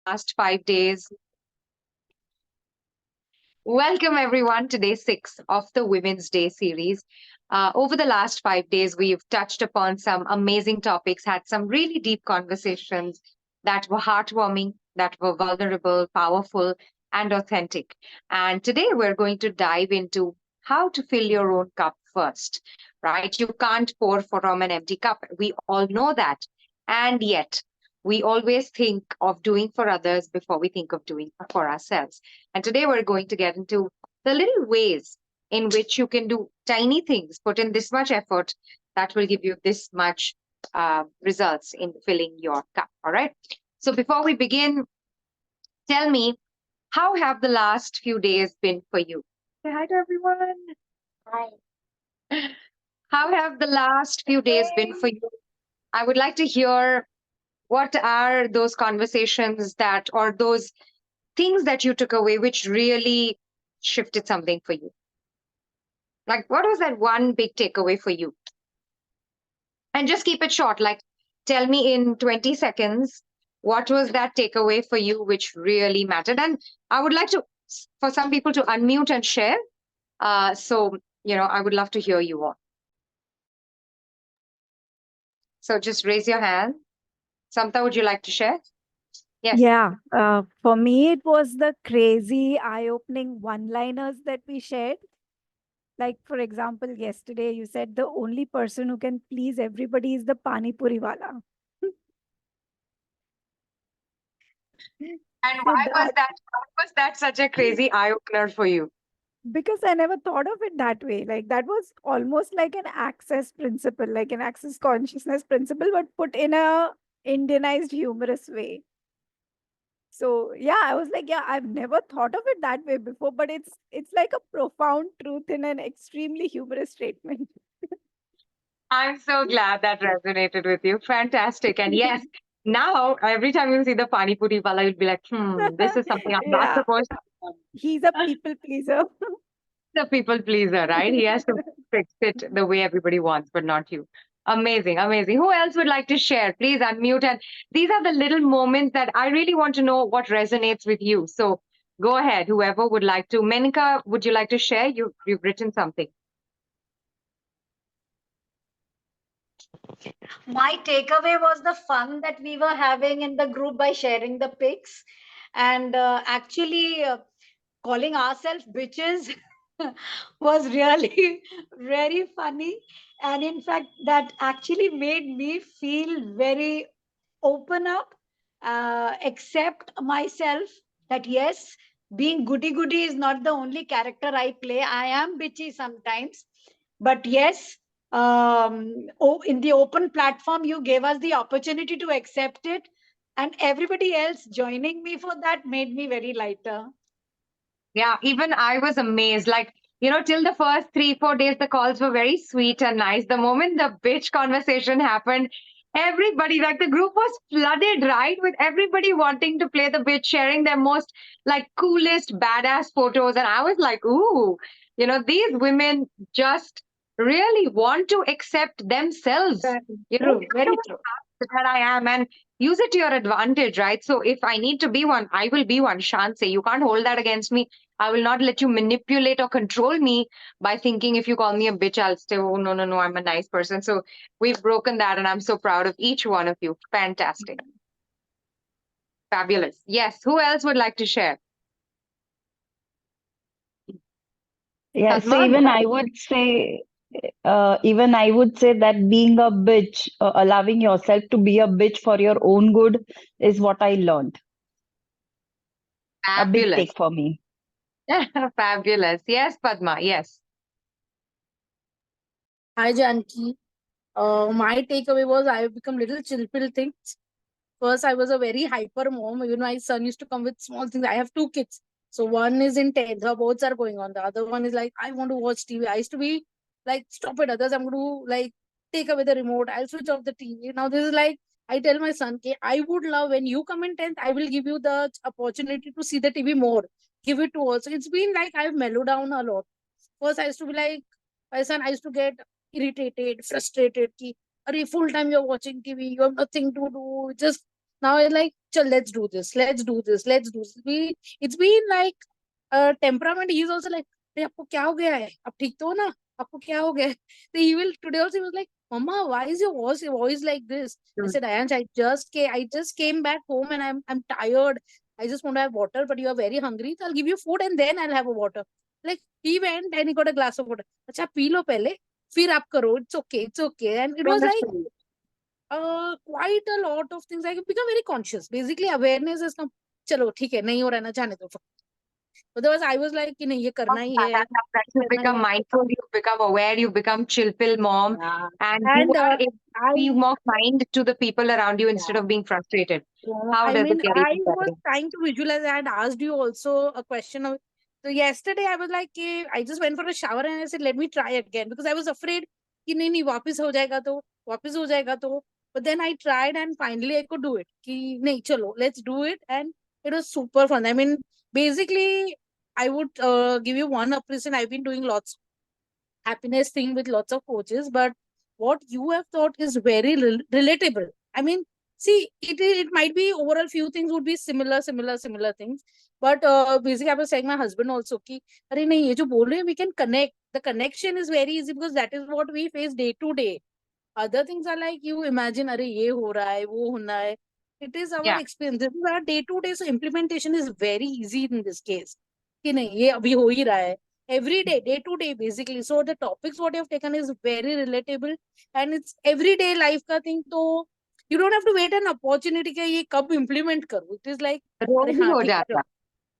last 5 days. Welcome, everyone, to day 6 of the Women's Day series. Over the last 5 days, we've touched upon some amazing topics, had some really deep conversations that were heartwarming, that were vulnerable, powerful, and authentic. And today, we're going to dive into how to fill your own cup first, right? You can't pour from an empty cup. We all know that. And yet, we always think of doing for others before we think of doing for ourselves. And today we're going to get into the little ways in which you can do tiny things, put in this much effort that will give you this much results in filling your cup. All right. So before we begin, tell me, how have the last few days been for you? Say hi to everyone. Hi. How have the last few days been for you? I would like to hear what are those conversations that, or those things that you took away which really shifted something for you? Like, what was that one big takeaway for you? And just keep it short. Like, tell me in 20 seconds, what was that takeaway for you which really mattered? And I would like to, for some people to unmute and share. I would love to hear you all. So just raise your hand. Samta, would you like to share? Yes. Yeah, for me, it was the crazy, eye-opening one-liners that we shared. Like, for example, yesterday you said the only person who can please everybody is the Pani Puri wala. And So why was that, that? Why was that such a crazy eye opener for you? because I never thought of it that way. Like, that was almost like an access principle, like an access consciousness principle, but put in a Indianized, humorous way. So yeah, I was like, yeah, I've never thought of it that way before, but it's like a profound truth in an extremely humorous statement. I'm so glad that resonated with you. Fantastic. And yes, now every time you see the Pani Puri Wala, you'll be like, this is something I'm not Yeah, supposed to he's a do. people pleaser. The people pleaser, right? He has to fix it the way everybody wants, but not you. Amazing, amazing. Who else would like to share? Please unmute. And these are the little moments that I really want to know what resonates with you. So go ahead, whoever would like to. Menika, would you like to share? You've written something. My takeaway was the fun that we were having in the group by sharing the pics and actually calling ourselves bitches was really very funny. And in fact, that actually made me feel very open up, accept myself that yes, being goody goody is not the only character I play. I am bitchy sometimes, but yes, in the open platform, you gave us the opportunity to accept it, and everybody else joining me for that made me very lighter. Yeah, even I was amazed. Like, till the first 3, 4 days, the calls were very sweet and nice. The moment the bitch conversation happened, everybody, like the group was flooded, right? With everybody wanting to play the bitch, sharing their most like coolest, badass photos. And I was like, ooh, these women just really want to accept themselves, True, very whatever true. that I am, and use it to your advantage, right? So if I need to be one, I will be one. Shanse, you can't hold that against me. I will not let you manipulate or control me by thinking if you call me a bitch, I'll say, oh, no, no, no, I'm a nice person. So we've broken that, and I'm so proud of each one of you. Fantastic. Fabulous. Yes. Who else would like to share? Yeah, so Salman? even I would say that being a bitch, allowing yourself to be a bitch for your own good is what I learned. A big Fabulous. take for me. Fabulous. Yes, Padma. Yes. Hi, Janki. My takeaway was I have become little chilpil things. First, I was a very hyper mom. Even my son used to come with small things. I have two kids. So one is in 10th. Her boards are going on. The other one is like, I want to watch TV. I used to be like, stop it, others. I'm going to like take away the remote. I'll switch off the TV. Now this is like, I tell my son, okay, I would love when you come in 10th, I will give you the opportunity to see the TV more. Give it to us. So it's been like I've mellowed down a lot. First, I used to be like, my son, I used to get irritated, frustrated. Ki, Arey, full time you're watching TV, you have nothing to do. Just Now it's like, let's do this, let's do this, let's do this. It's been like temperament. He's also like, "Hey, आपको क्या हो गया है? आप ठीक तो हो ना? आपको क्या हो गया है?" So he will today also he was like, "Mama, why is your voice like this?" I said, "Ayansh, I just came back home and I'm tired. I just want to have water, but you are very hungry. So I'll give you food and then I'll have a water." Like he went and he got a glass of water. अच्छा P low पहले, फिर आप करो. It's okay. And it was like quite a lot of things. I become very conscious. Basically, awareness has come. चलो ठीक है, नहीं हो रहा है ना, जाने दो. Otherwise, I was like कि नहीं ये करना ही है. That you become mindful, you become aware, you become chill pill mom, Yeah. and And you are able to I be more kind to the people around you instead of being frustrated. How I does mean, it get I even was better? trying to visualize. I had asked you also a question of. So yesterday I was like, I just went for a shower and I said, let me try again because I was afraid कि नहीं वापस हो जाएगा तो. But then I tried and finally I could do it. कि नहीं चलो, let's do it, and it was super fun. I mean, basically, I would give you one appreciation. I've been doing lots happiness thing with lots of coaches, but what you have thought is very relatable. I mean, see, it might be overall few things would be similar things, but basically I was saying my husband also कि अरे नहीं ये जो बोल रहे हैं we can connect. The connection is very easy because that is what we face day to day. Other things are like you imagine अरे ये हो रहा है वो होना है. It is our Yeah. experience. This is our day to day. So implementation is very easy in this case. कि नहीं ये अभी हो ही रहा है. Every day to day basically. So the topics what you have taken is very relatable and it's everyday life का thing. तो you don't have to wait an opportunity कि ये कब implement करूँ. It is like अरे रोज ही हाँ हो ठीक है जाता. चलो.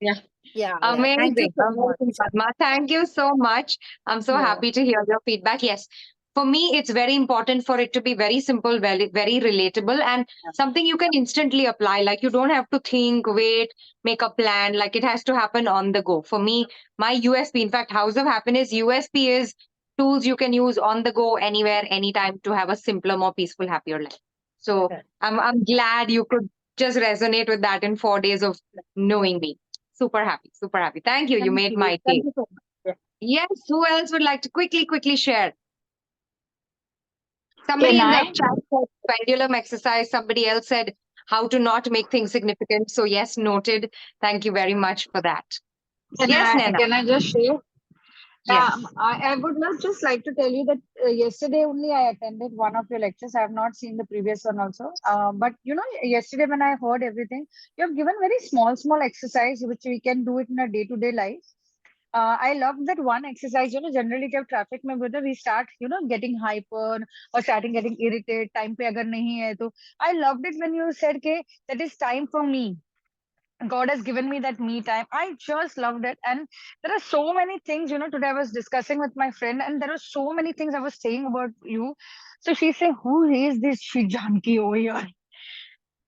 Yeah. Yeah. Thank you Amazing. so Amazing, much. Padma. Thank you so much. I'm so Yeah. happy to hear your feedback. Yes. For me, it's very important for it to be very simple, very relatable, and something you can instantly apply. Like you don't have to think, wait, make a plan. Like it has to happen on the go. For me, my USP, in fact, House of Happiness USP is tools you can use on the go, anywhere, anytime to have a simpler, more peaceful, happier life. So Okay. I'm glad you could just resonate with that in 4 days of knowing me. Super happy, super happy. Thank you. You made my day. Thank you so much. Yeah. Yes, who else would like to quickly share? Somebody Can in the I? chat said pendulum exercise. Somebody else said how to not make things significant. So yes, noted. Thank you very much for that. Yes, Nana. Can I just share? Yes. I would not just like to tell you that yesterday only I attended one of your lectures. I have not seen the previous one also. But you know, yesterday when I heard everything, you have given very small exercise which we can do it in a day-to-day life. I love that one exercise. You know, generally जब traffic में होते we start, you know, getting hyper or starting getting irritated. Time पे अगर नहीं है तो I loved it when you said कि that is time for me. God has given me that me time. I just loved it. And there are so many things, you know, today I was discussing with my friend, and there are so many things I was saying about you. So she's saying, who is this Janki over here?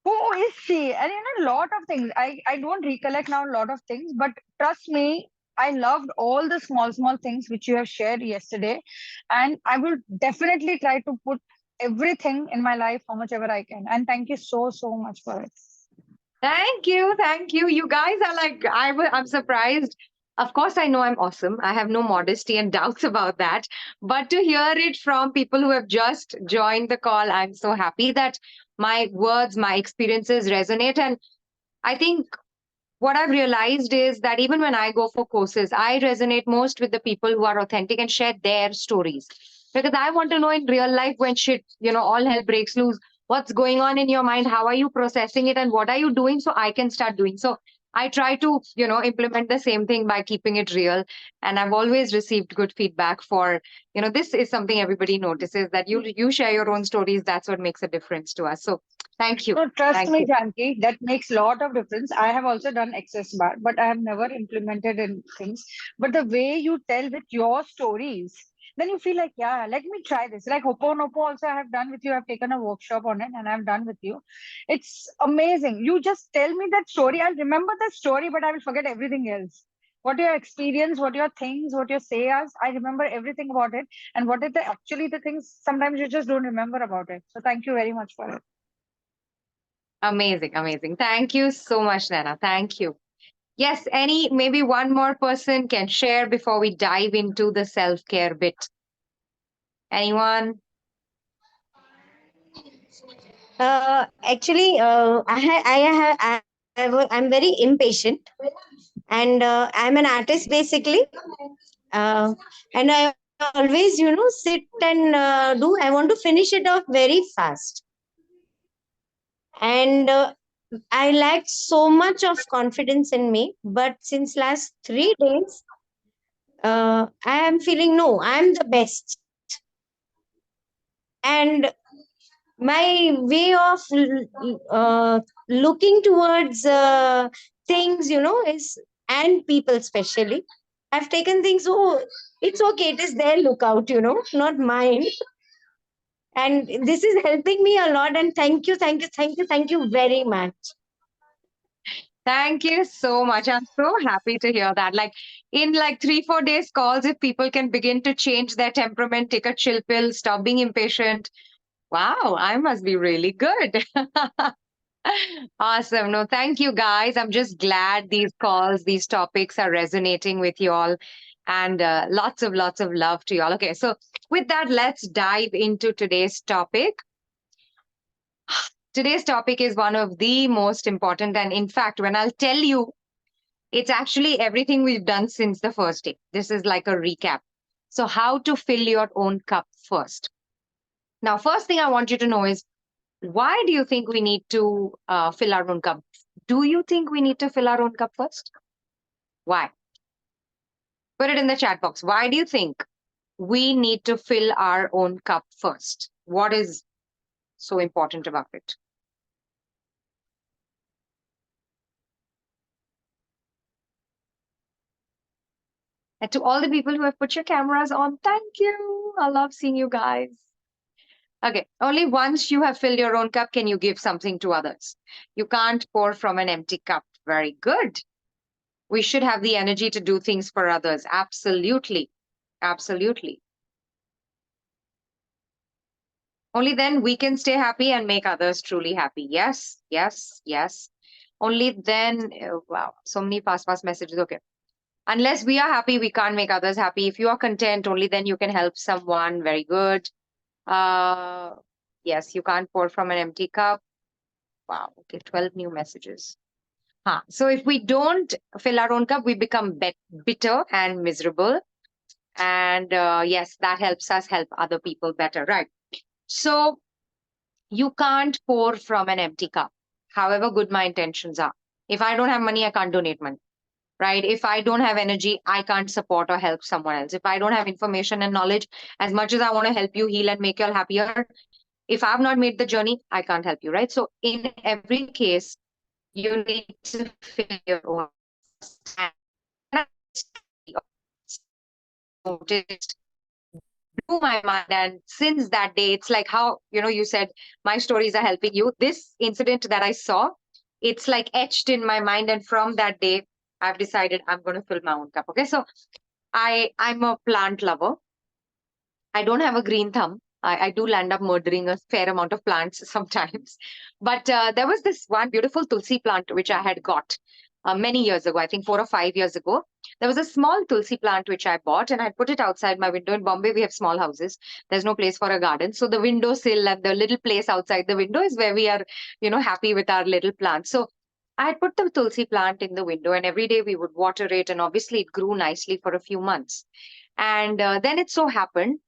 Who is she? And you know, a lot of things. I don't recollect now a lot of things, but trust me, I loved all the small things which you have shared yesterday. And I will definitely try to put everything in my life how much ever I can. And thank you so much for it. Thank you. Thank you. You guys are like, I'm surprised. Of course, I know I'm awesome. I have no modesty and doubts about that. But to hear it from people who have just joined the call, I'm so happy that my words, my experiences resonate. And I think what I've realized is that even when I go for courses, I resonate most with the people who are authentic and share their stories. Because I want to know in real life when shit, all hell breaks loose, what's going on in your mind, how are you processing it, and what are you doing so I can start doing. So I try to, implement the same thing by keeping it real. And I've always received good feedback for, this is something everybody notices that you share your own stories. That's what makes a difference to us. So thank you. No, trust Thank me, you. Janki, that makes a lot of difference. I have also done access bar, but I have never implemented in things. But the way you tell with your stories, then you feel like, yeah, let me try this. Like Hoponopo also I have done with you. I've taken a workshop on it and I've done with you. It's amazing. You just tell me that story. I'll remember the story, but I will forget everything else. What your experience, what your things, what your sayas, I remember everything about it. And what is actually the things sometimes you just don't remember about it. So thank you very much for it. Amazing, amazing. Thank you so much, Nana. Thank you. Yes, maybe one more person can share before we dive into the self-care bit. Anyone? Actually, I'm very impatient, and I'm an artist basically. Uh, and I always, sit and do. I want to finish it off very fast, and I lacked so much of confidence in me. But since last 3 days, I am feeling no, I'm the best, and my way of looking towards things, is, and people especially, I've taken things, oh, it's okay, it is their lookout, not mine. And this is helping me a lot, and thank you, thank you, thank you, thank you very much. Thank you so much. I'm so happy to hear that. Like in like 3-4 days calls, if people can begin to change their temperament, take a chill pill, stop being impatient. Wow, I must be really good. Awesome. No, thank you guys. I'm just glad these calls, these topics are resonating with you all. And lots of love to you all. Okay, so with that, let's dive into today's topic. Today's topic is one of the most important. And in fact, when I'll tell you, it's actually everything we've done since the first day. This is like a recap. So, how to fill your own cup first. Now, first thing I want you to know is, why do you think we need to fill our own cup? Do you think we need to fill our own cup first? Why? Put it in the chat box. Why do you think we need to fill our own cup first? What is so important about it? And to all the people who have put your cameras on, thank you. I love seeing you guys. Okay, only once you have filled your own cup can you give something to others. You can't pour from an empty cup. Very good. We should have the energy to do things for others. Absolutely. Absolutely. Only then we can stay happy and make others truly happy. Yes, yes, yes. Only then, wow, so many fast messages. Okay. Unless we are happy, we can't make others happy. If you are content, only then you can help someone. Very good. Yes, you can't pour from an empty cup. Wow, okay, 12 new messages. So if we don't fill our own cup, we become bitter and miserable. And yes, that helps us help other people better, right? So you can't pour from an empty cup, however good my intentions are. If I don't have money, I can't donate money, right? If I don't have energy, I can't support or help someone else. If I don't have information and knowledge, as much as I want to help you heal and make you all happier, if I've not made the journey, I can't help you, right? So in every case, you need to fill your own. Noticed blew my mind, and since that day, it's like how you said my stories are helping you. This incident that I saw, it's like etched in my mind, and from that day, I've decided I'm going to fill my own cup. Okay, so I'm a plant lover. I don't have a green thumb. I do land up murdering a fair amount of plants sometimes. But there was this one beautiful tulsi plant which I had got many years ago, I think 4 or 5 years ago. There was a small tulsi plant which I bought and I put it outside my window. In Bombay, we have small houses. There's no place for a garden. So the windowsill and the little place outside the window is where we are, happy with our little plants. So I had put the tulsi plant in the window and every day we would water it. And obviously it grew nicely for a few months. And then it so happened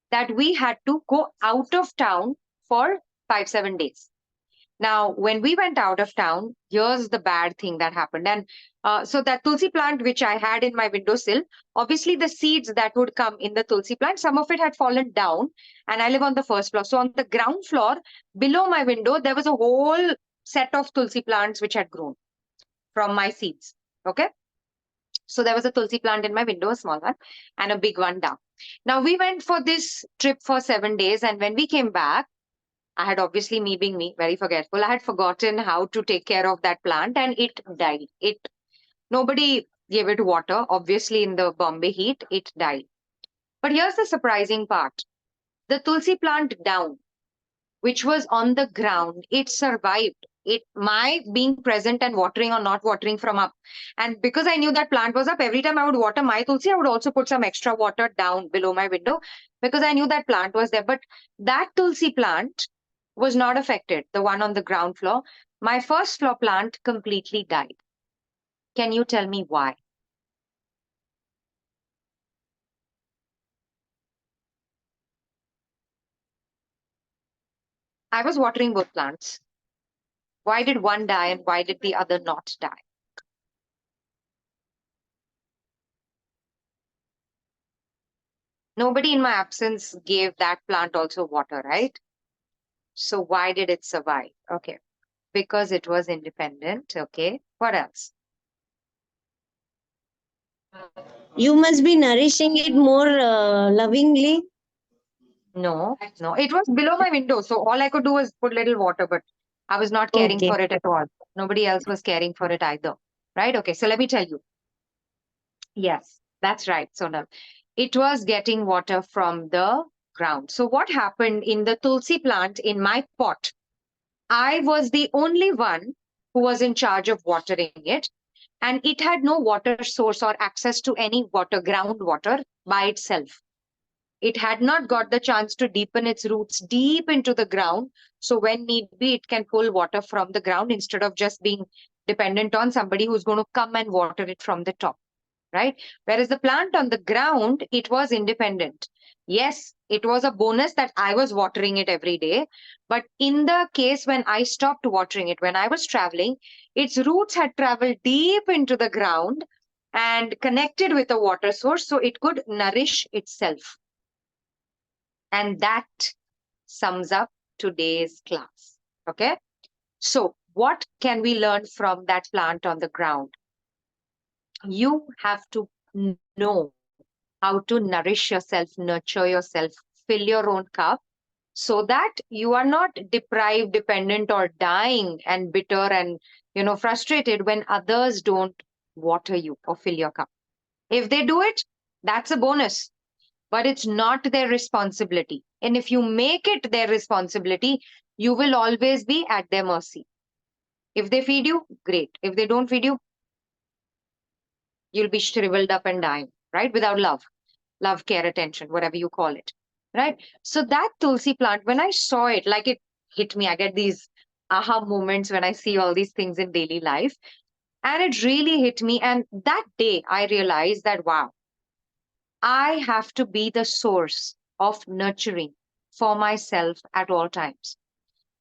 that we had to go out of town for 5-7 days. Now, when we went out of town, here's the bad thing that happened. And so that tulsi plant, which I had in my windowsill, obviously the seeds that would come in the tulsi plant, some of it had fallen down and I live on the first floor. So on the ground floor, below my window, there was a whole set of tulsi plants which had grown from my seeds. Okay. So there was a tulsi plant in my window, a small one, and a big one down. Now we went for this trip for 7 days. And when we came back, I had obviously, me being me, very forgetful. I had forgotten how to take care of that plant and it died. Nobody gave it water. Obviously, in the Bombay heat, it died. But here's the surprising part. The tulsi plant down, which was on the ground, it survived. My being present and watering or not watering from up. And because I knew that plant was up, every time I would water my tulsi, I would also put some extra water down below my window because I knew that plant was there. But that tulsi plant was not affected, the one on the ground floor. My first floor plant completely died. Can you tell me why? I was watering both plants. Why did one die and why did the other not die? Nobody in my absence gave that plant also water, right? So why did it survive? Okay, because it was independent. Okay, what else? You must be nourishing it more lovingly. No, no, it was below my window. So all I could do was put little water, but I was not caring Okay. for it at all. Nobody else was caring for it either. Right? Okay, so let me tell you. Yes, that's right, Sonal. It was getting water from the ground. So what happened in the tulsi plant in my pot? I was the only one who was in charge of watering it, and it had no water source or access to any water, groundwater by itself. It had not got the chance to deepen its roots deep into the ground. So when need be, it can pull water from the ground instead of just being dependent on somebody who's going to come and water it from the top, right? Whereas the plant on the ground, it was independent. Yes, it was a bonus that I was watering it every day. But in the case when I stopped watering it, when I was traveling, its roots had traveled deep into the ground and connected with a water source so it could nourish itself. And that sums up today's class. Okay. So, what can we learn from that plant on the ground? You have to know how to nourish yourself, nurture yourself, fill your own cup so that you are not deprived, dependent, or dying and bitter and frustrated when others don't water you or fill your cup. If they do it, that's a bonus, but it's not their responsibility. And if you make it their responsibility, you will always be at their mercy. If they feed you, great. If they don't feed you, you'll be shriveled up and dying, right? Without love, care, attention, whatever you call it, right? So that tulsi plant, when I saw it, like it hit me. I get these aha moments when I see all these things in daily life. And it really hit me. And that day I realized that, wow, I have to be the source of nurturing for myself at all times.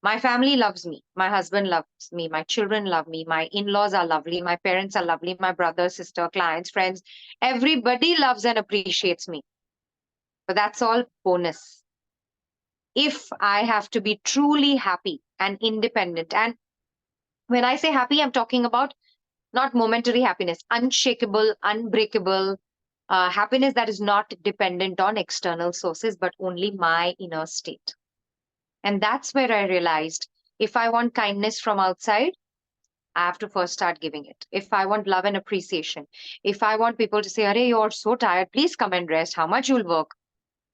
My family loves me. My husband loves me. My children love me. My in laws are lovely. My parents are lovely. My brother, sister, clients, friends, everybody loves and appreciates me. But that's all bonus. If I have to be truly happy and independent, and when I say happy, I'm talking about not momentary happiness, unshakable, unbreakable happiness that is not dependent on external sources, but only my inner state. And that's where I realized if I want kindness from outside, I have to first start giving it. If I want love and appreciation, if I want people to say, Arey, you're so tired, please come and rest, how much you'll work,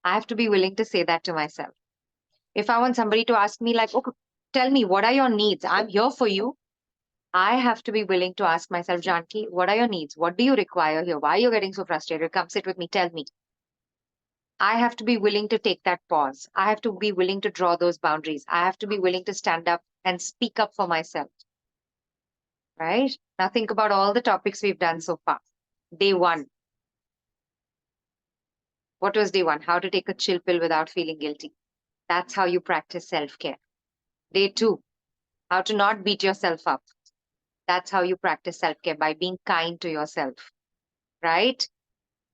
I have to be willing to say that to myself. If I want somebody to ask me, like, okay, tell me, what are your needs? I'm here for you. I have to be willing to ask myself, Janki, what are your needs? What do you require here? Why are you getting so frustrated? Come sit with me, tell me. I have to be willing to take that pause. I have to be willing to draw those boundaries. I have to be willing to stand up and speak up for myself. Right? Now think about all the topics we've done so far. Day one. What was day one? How to take a chill pill without feeling guilty. That's how you practice self-care. Day two, how to not beat yourself up. That's how you practice self-care, by being kind to yourself. Right?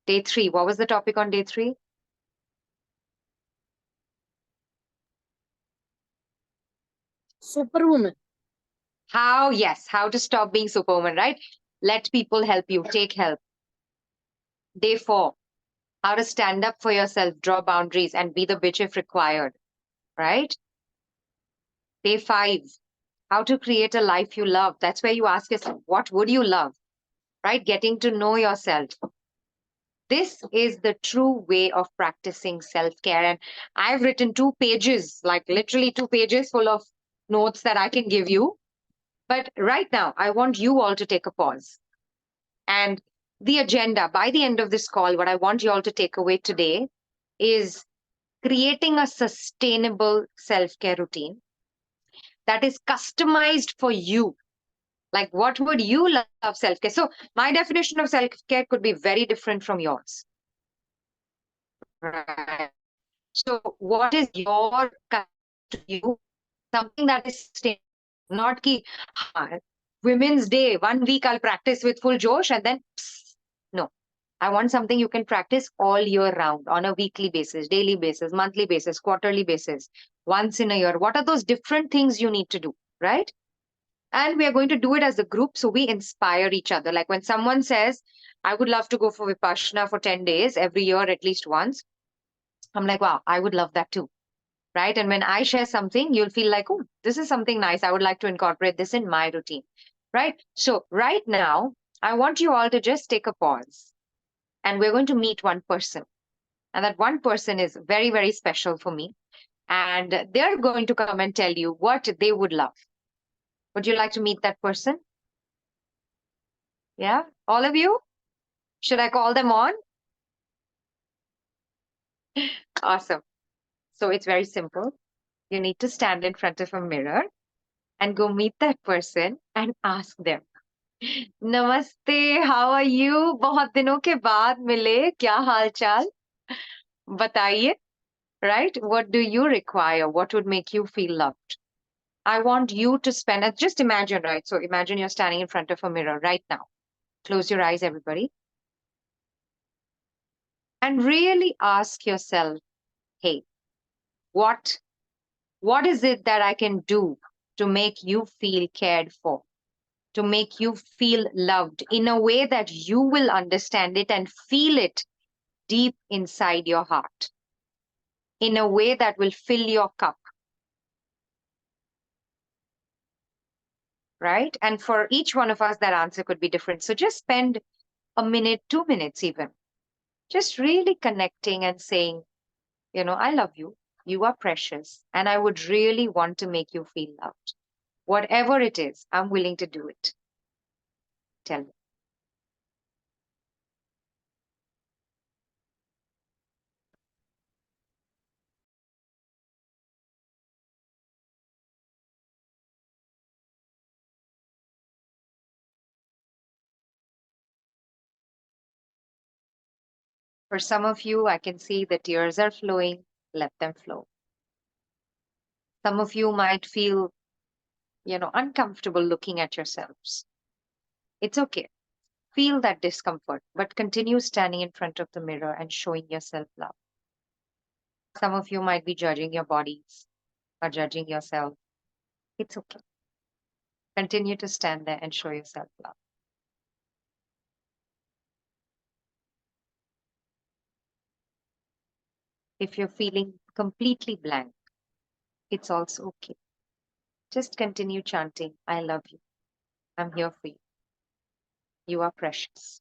Day three, what was the topic on day three? Superwoman. Yes, how to stop being superwoman, right? Let people help you, take help. Day four, how to stand up for yourself, draw boundaries, and be the bitch if required, right? Day five, how to create a life you love. That's where you ask yourself, what would you love, right? Getting to know yourself. This is the true way of practicing self-care. And I've written 2 pages, like literally 2 pages full of notes that I can give you. But right now, I want you all to take a pause. And the agenda, by the end of this call, what I want you all to take away today is creating a sustainable self-care routine that is customized for you. Like, what would you love self-care? So my definition of self-care could be very different from yours. Right. So what is your to you? Something that is sustainable, not ki, "Haan, Women's Day, 1 week I'll practice with full josh and then no. I want something you can practice all year round on a weekly basis, daily basis, monthly basis, quarterly basis, once in a year. What are those different things you need to do, right? And we are going to do it as a group so we inspire each other. Like when someone says, I would love to go for Vipassana for 10 days every year, at least once, I'm like, wow, I would love that too. Right. And when I share something, you'll feel like, oh, this is something nice. I would like to incorporate this in my routine. Right. So, right now, I want you all to just take a pause and we're going to meet one person. And that one person is very, very special for me. And they're going to come and tell you what they would love. Would you like to meet that person? Yeah. All of you? Should I call them on? Awesome. So, it's very simple. You need to stand in front of a mirror and go meet that person and ask them. नमस्ते, how are you? बहुत दिनों के बाद मिले, क्या हाल चाल? बताइए, right? What do you require? What would make you feel loved? I want you to spend, just imagine, right? So imagine you're standing in front of a mirror right now. Close your eyes, everybody. And really ask yourself, hey, what is it that I can do to make you feel cared for? To make you feel loved in a way that you will understand it and feel it deep inside your heart, in a way that will fill your cup. Right? And for each one of us, that answer could be different. So just spend a minute, 2 minutes even, just really connecting and saying, I love you. You are precious. And I would really want to make you feel loved. Whatever it is, I'm willing to do it. Tell me. For some of you, I can see the tears are flowing. Let them flow. Some of you might feel, uncomfortable looking at yourselves. It's okay. Feel that discomfort, but continue standing in front of the mirror and showing yourself love. Some of you might be judging your bodies or judging yourself. It's okay. Continue to stand there and show yourself love. If you're feeling completely blank, it's also okay. Just continue chanting, I love you. I'm here for you. You are precious.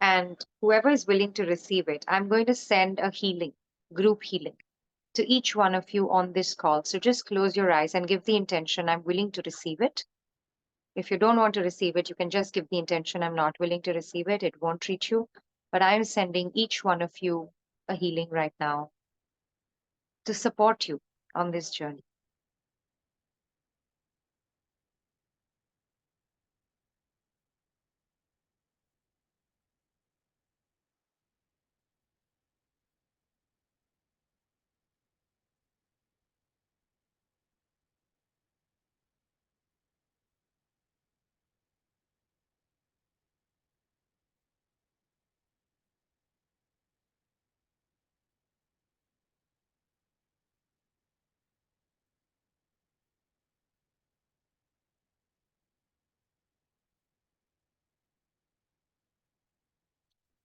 And whoever is willing to receive it, I'm going to send a healing, group healing, to each one of you on this call. So just close your eyes and give the intention, I'm willing to receive it. If you don't want to receive it, you can just give the intention, I'm not willing to receive it. It won't reach you. But I'm sending each one of you a healing right now to support you on this journey.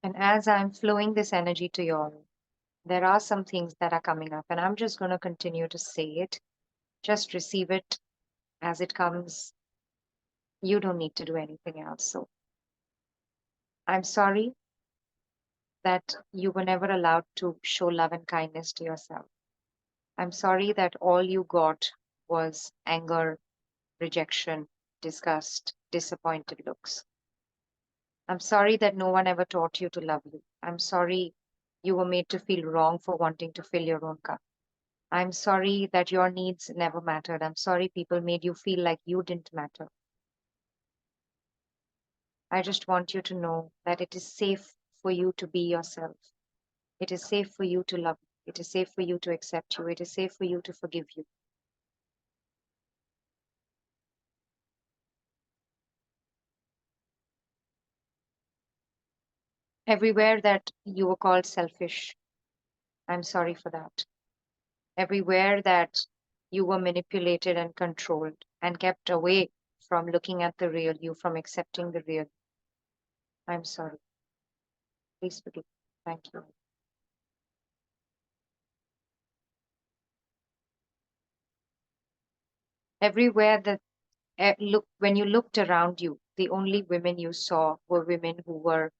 And as I'm flowing this energy to you all, there are some things that are coming up, and I'm just going to continue to say it. Just receive it as it comes. You don't need to do anything else. So I'm sorry that you were never allowed to show love and kindness to yourself. I'm sorry that all you got was anger, rejection, disgust, disappointed looks. I'm sorry that no one ever taught you to love you. I'm sorry you were made to feel wrong for wanting to fill your own cup. I'm sorry that your needs never mattered. I'm sorry people made you feel like you didn't matter. I just want you to know that it is safe for you to be yourself. It is safe for you to love you. It is safe for you to accept you. It is safe for you to forgive you. Everywhere that you were called selfish, I'm sorry for that. Everywhere that you were manipulated and controlled and kept away from looking at the real you, from accepting the real, I'm sorry. Please forgive me. Thank you. Everywhere that when you looked around you, the only women you saw were women who were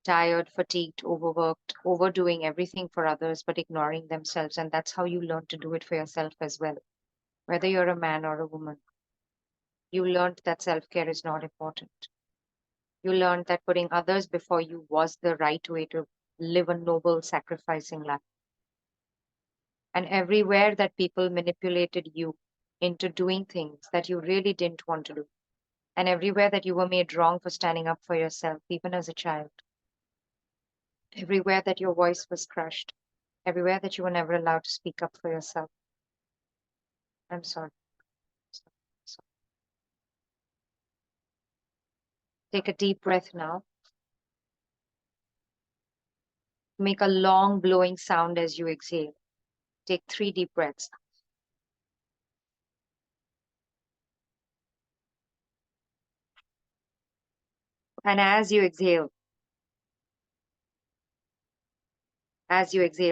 tired, fatigued, overworked, overdoing everything for others but ignoring themselves. And that's how you learn to do it for yourself as well. Whether you're a man or a woman, you learned that self-care is not important. You learned that putting others before you was the right way to live a noble, sacrificing life. And everywhere that people manipulated you into doing things that you really didn't want to do, and everywhere that you were made wrong for standing up for yourself, even as a child, everywhere that your voice was crushed, everywhere that you were never allowed to speak up for yourself, I'm sorry. Sorry. Sorry. Take a deep breath now. Make a long blowing sound as you exhale. Take 3 deep breaths. And as you exhale,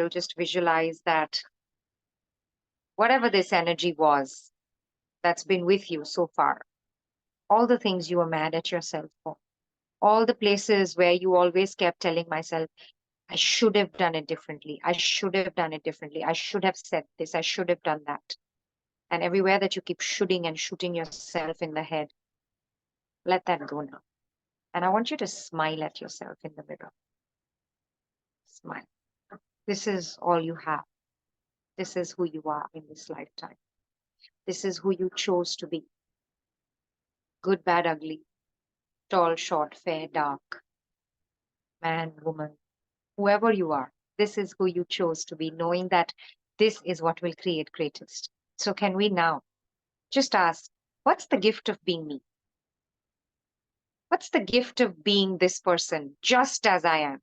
just visualize that whatever this energy was that's been with you so far, all the things you were mad at yourself for, all the places where you always kept telling myself, I should have done it differently. I should have done it differently. I should have said this. I should have done that. And everywhere that you keep shooting and shooting yourself in the head, let that go now. And I want you to smile at yourself in the mirror. Smile. This is all you have. This is who you are in this lifetime. This is who you chose to be. Good, bad, ugly, tall, short, fair, dark, man, woman, whoever you are. This is who you chose to be, knowing that this is what will create greatest. So can we now just ask, what's the gift of being me? What's the gift of being this person just as I am?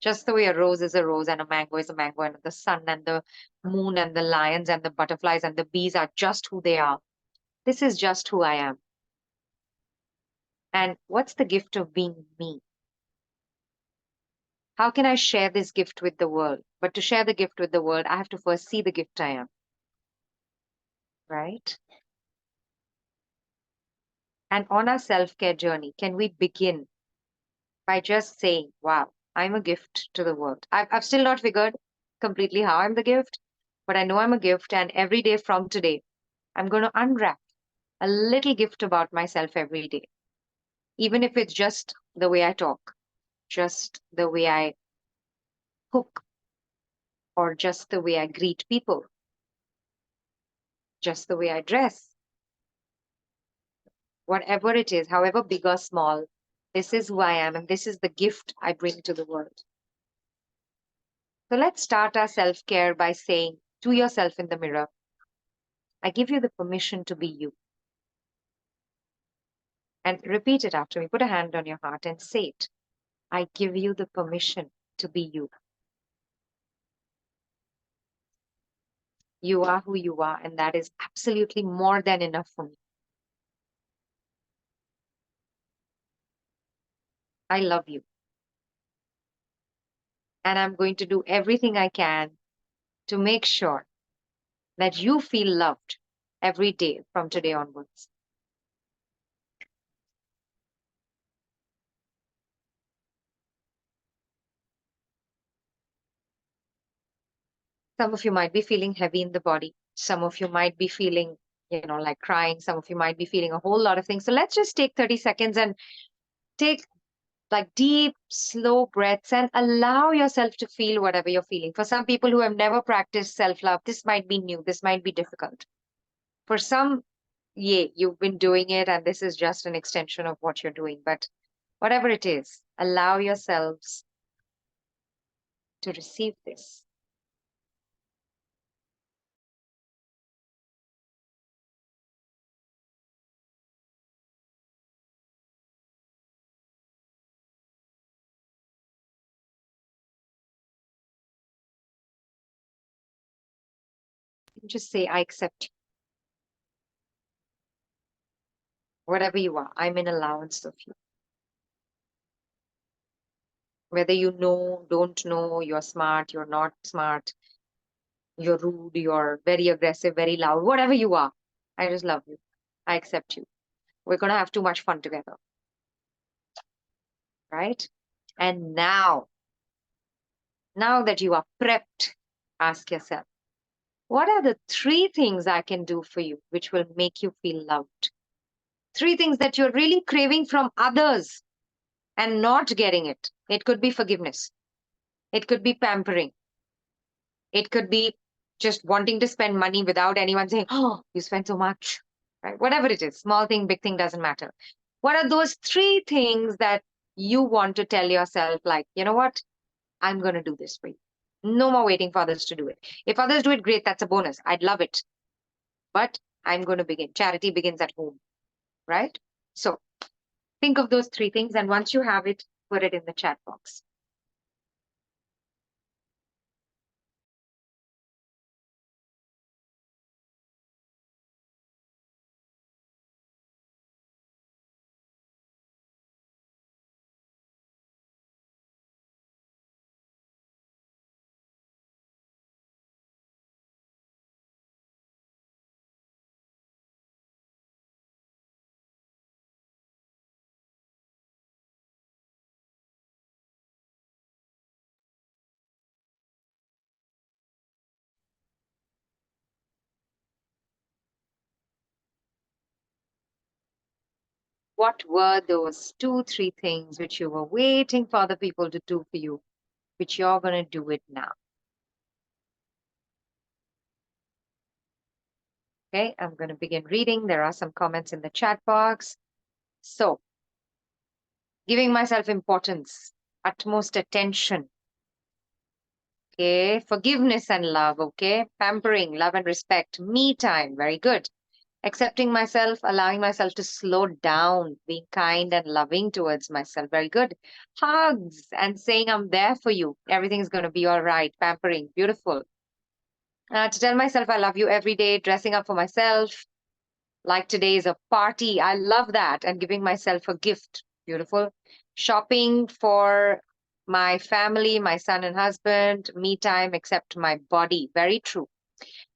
Just the way a rose is a rose and a mango is a mango, and the sun and the moon and the lions and the butterflies and the bees are just who they are. This is just who I am. And what's the gift of being me? How can I share this gift with the world? But to share the gift with the world, I have to first see the gift I am. Right? And on our self-care journey, can we begin by just saying, wow, I'm a gift to the world. I've still not figured completely how I'm the gift, but I know I'm a gift. And every day from today, I'm going to unwrap a little gift about myself every day. Even if it's just the way I talk, just the way I cook, or just the way I greet people, just the way I dress. Whatever it is, however big or small, this is who I am, and this is the gift I bring to the world. So let's start our self-care by saying to yourself in the mirror, I give you the permission to be you. And repeat it after me. Put a hand on your heart and say it. I give you the permission to be you. You are who you are, and that is absolutely more than enough for me. I love you. And I'm going to do everything I can to make sure that you feel loved every day from today onwards. Some of you might be feeling heavy in the body. Some of you might be feeling, like crying. Some of you might be feeling a whole lot of things. So let's just take 30 seconds and take like deep, slow breaths and allow yourself to feel whatever you're feeling. For some people who have never practiced self-love, this might be new. This might be difficult. For some, yeah, you've been doing it and this is just an extension of what you're doing. But whatever it is, allow yourselves to receive this. Just say, I accept you. Whatever you are, I'm in allowance of you. Whether you know, don't know, you're smart, you're not smart, you're rude, you're very aggressive, very loud, whatever you are, I just love you. I accept you. We're going to have too much fun together. Right? And now that you are prepped, ask yourself, what are the 3 things I can do for you which will make you feel loved? 3 things that you're really craving from others and not getting it. It could be forgiveness. It could be pampering. It could be just wanting to spend money without anyone saying, oh, you spent so much, right? Whatever it is, small thing, big thing, doesn't matter. What are those 3 things that you want to tell yourself, like, you know what? I'm going to do this for you. No more waiting for others to do it. If others do it, great, that's a bonus. I'd love it. But I'm going to begin. Charity begins at home, right? So think of those 3 things. And once you have it, put it in the chat box. What were those 2, 3 things which you were waiting for other people to do for you, which you're going to do it now? Okay, I'm going to begin reading. There are some comments in the chat box. So, giving myself importance, utmost attention. Okay, forgiveness and love. Okay, pampering, love and respect, me time. Very good. Accepting myself, allowing myself to slow down, being kind and loving towards myself. Very good. Hugs and saying, I'm there for you. Everything's going to be all right. Pampering, beautiful. To tell myself I love you every day, dressing up for myself. Like today is a party. I love that. And giving myself a gift. Beautiful. Shopping for my family, my son and husband, me time, except my body. Very true.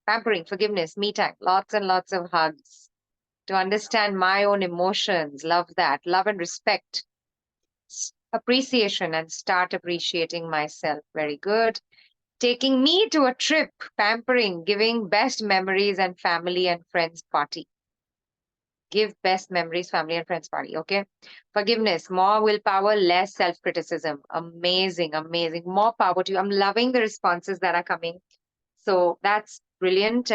Pampering, forgiveness, me time, lots and lots of hugs. To understand my own emotions, love that. Love and respect. Appreciation and start appreciating myself. Very good. Taking me to a trip, pampering, giving best memories and family and friends party. Give best memories, family and friends party. Okay. Forgiveness, more willpower, less self-criticism. Amazing, amazing. More power to you. I'm loving the responses that are coming. So that's brilliant.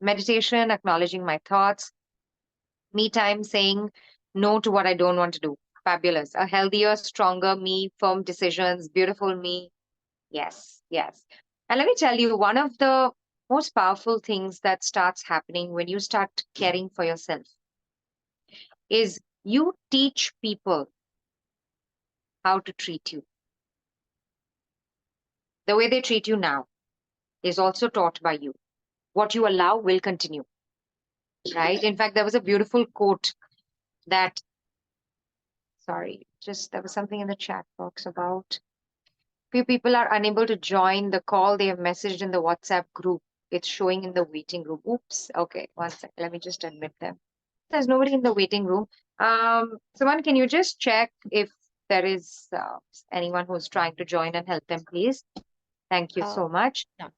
Meditation, acknowledging my thoughts. Me time, saying no to what I don't want to do. Fabulous. A healthier, stronger me, firm decisions, beautiful me. Yes, yes. And let me tell you, one of the most powerful things that starts happening when you start caring for yourself is you teach people how to treat you. The way they treat you now is also taught by you. What you allow will continue, right? In fact, there was a beautiful quote that, there was something in the chat box about few people are unable to join the call. They have messaged in the WhatsApp group. It's showing in the waiting room. Oops. Okay, one sec. Let me just admit them. There's nobody in the waiting room. Someone, can you just check if there is anyone who's trying to join and help them, please? Thank you so much. Yeah.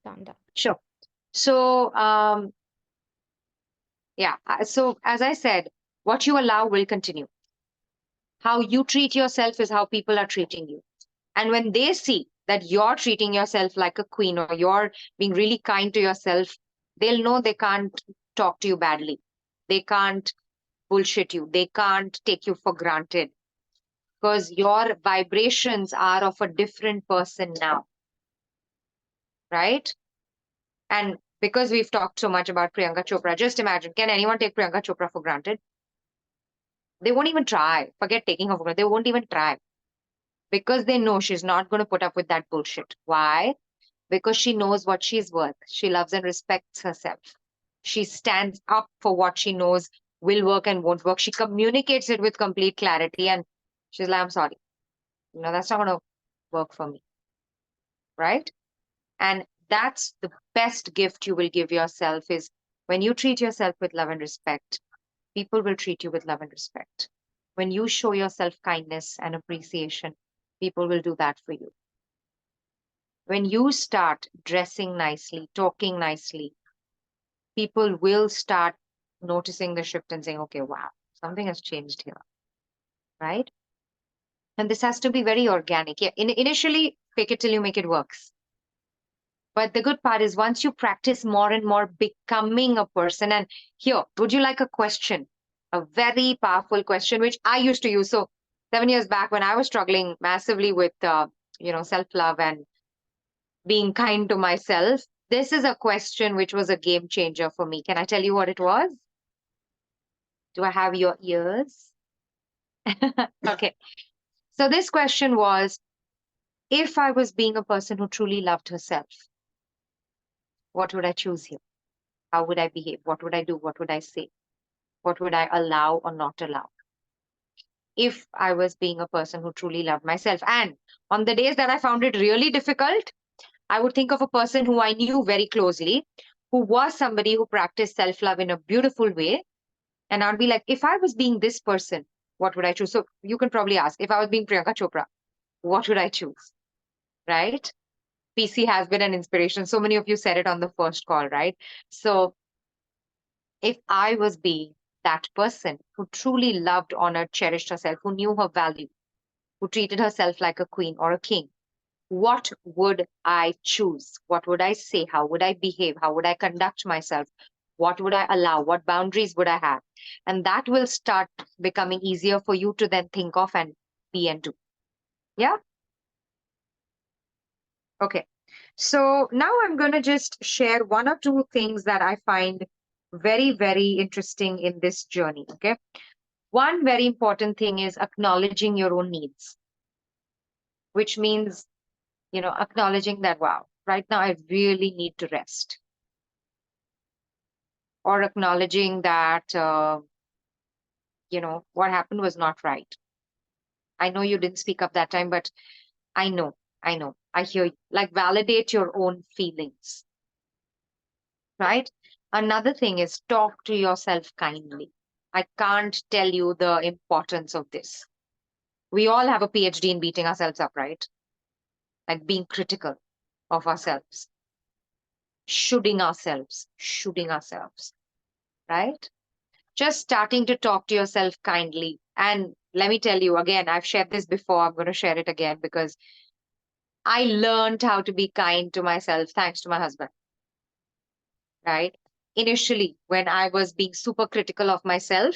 Done. Sure. So, yeah. So as I said, what you allow will continue. How you treat yourself is how people are treating you. And when they see that you're treating yourself like a queen or you're being really kind to yourself, they'll know they can't talk to you badly. They can't bullshit you. They can't take you for granted because your vibrations are of a different person now, right? And because we've talked so much about Priyanka Chopra, just imagine, can anyone take Priyanka Chopra for granted? They won't even try. Forget taking her for granted. They won't even try because they know she's not going to put up with that bullshit. Why? Because she knows what she's worth. She loves and respects herself. She stands up for what she knows will work and won't work. She communicates it with complete clarity and she's like, I'm sorry. That's not going to work for me. Right? And that's the best gift you will give yourself is when you treat yourself with love and respect, people will treat you with love and respect. When you show yourself kindness and appreciation, people will do that for you. When you start dressing nicely, talking nicely, people will start noticing the shift and saying, okay, wow, something has changed here, right? And this has to be very organic. Yeah, initially, fake it till you make it works. But the good part is once you practice more and more becoming a person, and here, would you like a question? A very powerful question, which I used to use. So 7 years back when I was struggling massively with, self-love and being kind to myself, this is a question which was a game changer for me. Can I tell you what it was? Do I have your ears? Okay. So this question was, if I was being a person who truly loved herself, what would I choose here? How would I behave? What would I do? What would I say? What would I allow or not allow? If I was being a person who truly loved myself. And on the days that I found it really difficult, I would think of a person who I knew very closely, who was somebody who practiced self-love in a beautiful way. And I'd be like, if I was being this person, what would I choose? So you can probably ask, if I was being Priyanka Chopra, what would I choose? Right? PC has been an inspiration. So many of you said it on the first call, right? So if I was being that person who truly loved, honored, cherished herself, who knew her value, who treated herself like a queen or a king, what would I choose? What would I say? How would I behave? How would I conduct myself? What would I allow? What boundaries would I have? And that will start becoming easier for you to then think of and be and do. Yeah? Okay. So now I'm going to just share one or two things that I find very, very interesting in this journey. Okay. One very important thing is acknowledging your own needs, which means, acknowledging that, wow, right now I really need to rest. Or acknowledging that, what happened was not right. I know you didn't speak up that time, but I know, I hear you. Like validate your own feelings, right? Another thing is talk to yourself kindly. I can't tell you the importance of this. We all have a PhD in beating ourselves up, right? Like being critical of ourselves, shooting ourselves, right? Just starting to talk to yourself kindly. And let me tell you again, I've shared this before, I'm going to share it again because I learned how to be kind to myself thanks to my husband, right? Initially, when I was being super critical of myself,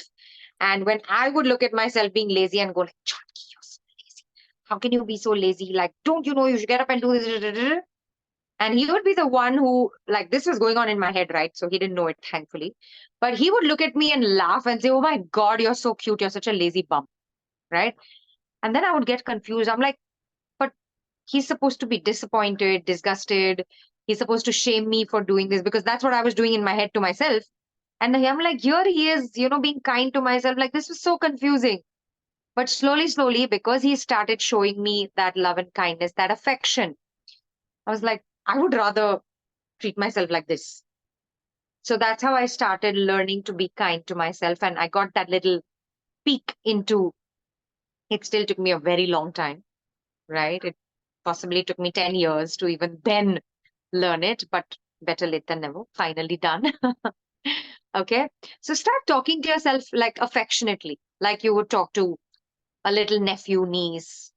and when I would look at myself being lazy and go like, Janki, you're so lazy. How can you be so lazy? Like, don't you know you should get up and do this? And he would be the one who, like, this was going on in my head, right? So he didn't know it, thankfully. But he would look at me and laugh and say, oh my God, you're so cute. You're such a lazy bum, right? And then I would get confused. I'm like, but he's supposed to be disappointed, disgusted. He's supposed to shame me for doing this because that's what I was doing in my head to myself. And I'm like, here he is, being kind to myself. Like, this was so confusing. But slowly, because he started showing me that love and kindness, that affection, I was like, I would rather treat myself like this. So that's how I started learning to be kind to myself. And I got that little peek into it. Still took me a very long time, right? It possibly took me 10 years to even then learn it, but better late than never. Finally done. Okay. So start talking to yourself like affectionately, like you would talk to a little nephew, niece,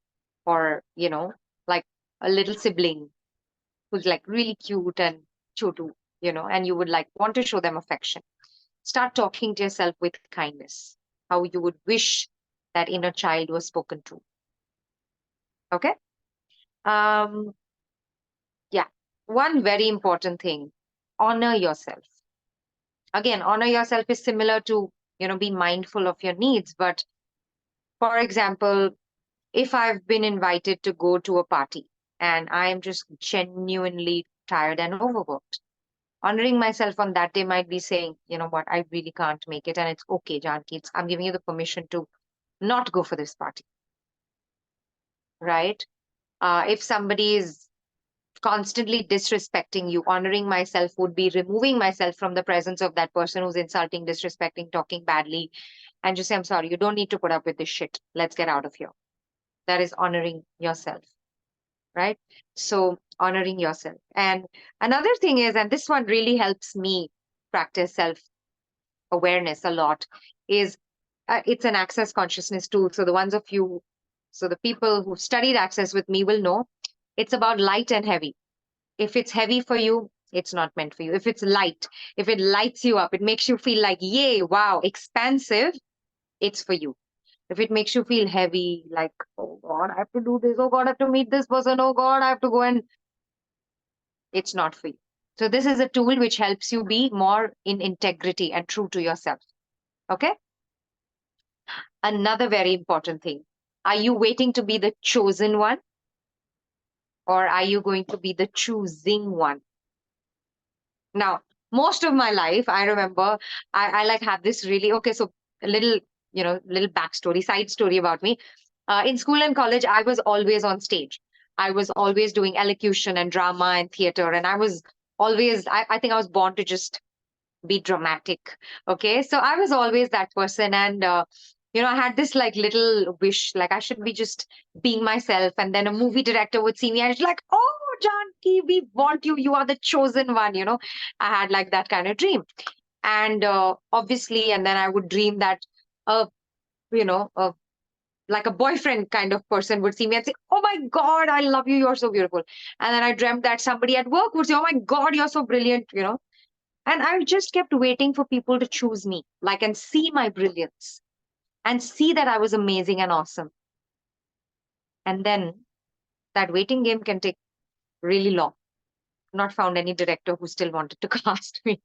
or, like a little sibling who's like really cute and chotu, and you would like want to show them affection. Start talking to yourself with kindness, how you would wish that inner child was spoken to. Okay. Um, yeah. One very important thing, honor yourself. Again, honor yourself is similar to, be mindful of your needs. But for example, if I've been invited to go to a party and I am just genuinely tired and overworked, honoring myself on that day might be saying, you know what, I really can't make it. And it's okay, Janki. I'm giving you the permission to not go for this party, right? If somebody is constantly disrespecting you, honoring myself would be removing myself from the presence of that person who's insulting, disrespecting, talking badly, and just say, I'm sorry, you don't need to put up with this shit. Let's get out of here. That is honoring yourself, right? So, honoring yourself. And another thing is, and this one really helps me practice self awareness a lot, is it's an access consciousness tool. So, the people who studied access with me will know it's about light and heavy. If it's heavy for you, it's not meant for you. If it's light, if it lights you up, it makes you feel like, yay, wow, expansive, it's for you. If it makes you feel heavy, like, oh God, I have to do this. Oh God, I have to meet this person. Oh God, I have to go, and it's not for you. So this is a tool which helps you be more in integrity and true to yourself. Okay. Another very important thing. Are you waiting to be the chosen one? Or are you going to be the choosing one? Now, most of my life, I remember I like have this really, okay, so a little, little backstory, side story about me. In school and college, I was always on stage. I was always doing elocution and drama and theater. And I was always, I think I was born to just be dramatic. Okay. So I was always that person. And, I had this like little wish, like I should be just being myself. And then a movie director would see me and it's like, oh, Janki, we want you. You are the chosen one. I had like that kind of dream. And obviously, and then I would dream that, you know, a like a boyfriend kind of person would see me and say, oh my God, I love you. You're so beautiful. And then I dreamt that somebody at work would say, oh my God, you're so brilliant. And I just kept waiting for people to choose me, like, and see my brilliance and see that I was amazing and awesome. And then that waiting game can take really long. Not found any director who still wanted to cast me,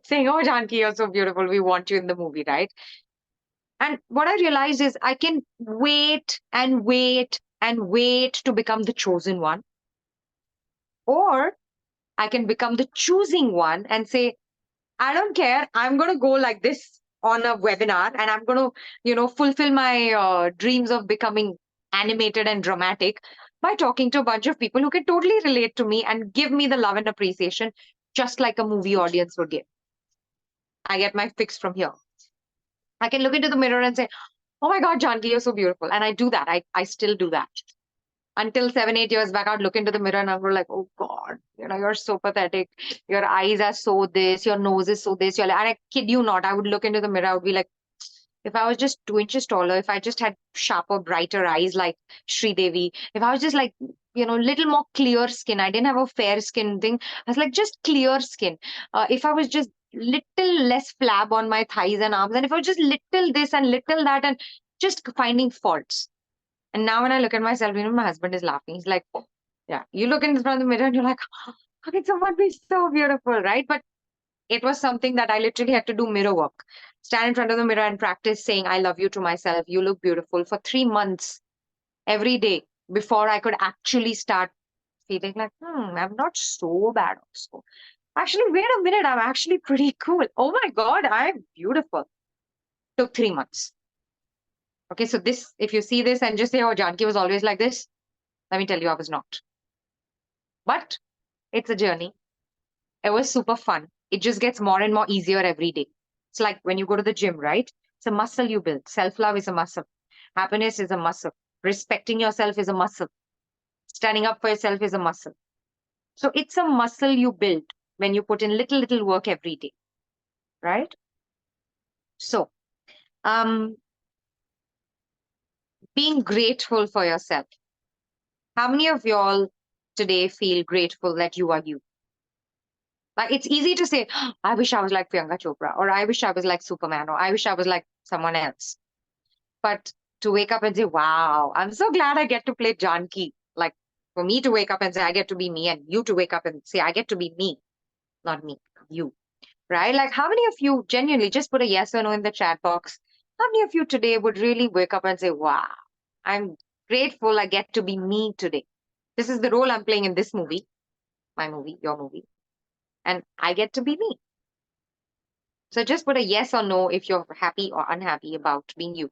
saying, oh, Janki, you're so beautiful. We want you in the movie, right? And what I realized is I can wait and wait and wait to become the chosen one. Or I can become the choosing one and say, I don't care. I'm going to go like this on a webinar and I'm going to, fulfill my dreams of becoming animated and dramatic by talking to a bunch of people who can totally relate to me and give me the love and appreciation just like a movie audience would give. I get my fix from here. I can look into the mirror and say, oh my God, Janki, you're so beautiful. And I do that. I still do that. Until 7, 8 years back, I'd look into the mirror and I was like, oh God, you're so pathetic. Your eyes are so this, your nose is so this. And I kid you not, I would look into the mirror, I would be like, if I was just 2 inches taller, if I just had sharper, brighter eyes like Sri Devi, if I was just like, little more clear skin, I didn't have a fair skin thing. I was like, just clear skin. If I was just little less flab on my thighs and arms, and if I was just little this and little that, and just finding faults. And now when I look at myself, my husband is laughing. He's like, oh, yeah, you look in front of the mirror and you're like, how can someone be so beautiful, right? But it was something that I literally had to do mirror work. Stand in front of the mirror and practice saying, I love you to myself. You look beautiful for 3 months every day before I could actually start feeling like, I'm not so bad also. Actually, wait a minute, I'm actually pretty cool. Oh my God, I'm beautiful. Took 3 months. Okay, so this, if you see this and just say, oh, Janki was always like this, let me tell you, I was not. But it's a journey. It was super fun. It just gets more and more easier every day. It's like when you go to the gym, right? It's a muscle you build. Self-love is a muscle. Happiness is a muscle. Respecting yourself is a muscle. Standing up for yourself is a muscle. So it's a muscle you build when you put in little work every day, right? So, being grateful for yourself. How many of y'all today feel grateful that you are you? Like, it's easy to say, I wish I was like Priyanka Chopra, or I wish I was like Superman, or I wish I was like someone else. But to wake up and say, wow, I'm so glad I get to play Janki. Like, for me to wake up and say, I get to be me, and you to wake up and say, I get to be me, not me, you, right? Like, how many of you genuinely just put a yes or no in the chat box? How many of you today would really wake up and say, wow, I'm grateful I get to be me today? This is the role I'm playing in this movie, my movie, your movie, and I get to be me. So just put a yes or no if you're happy or unhappy about being you.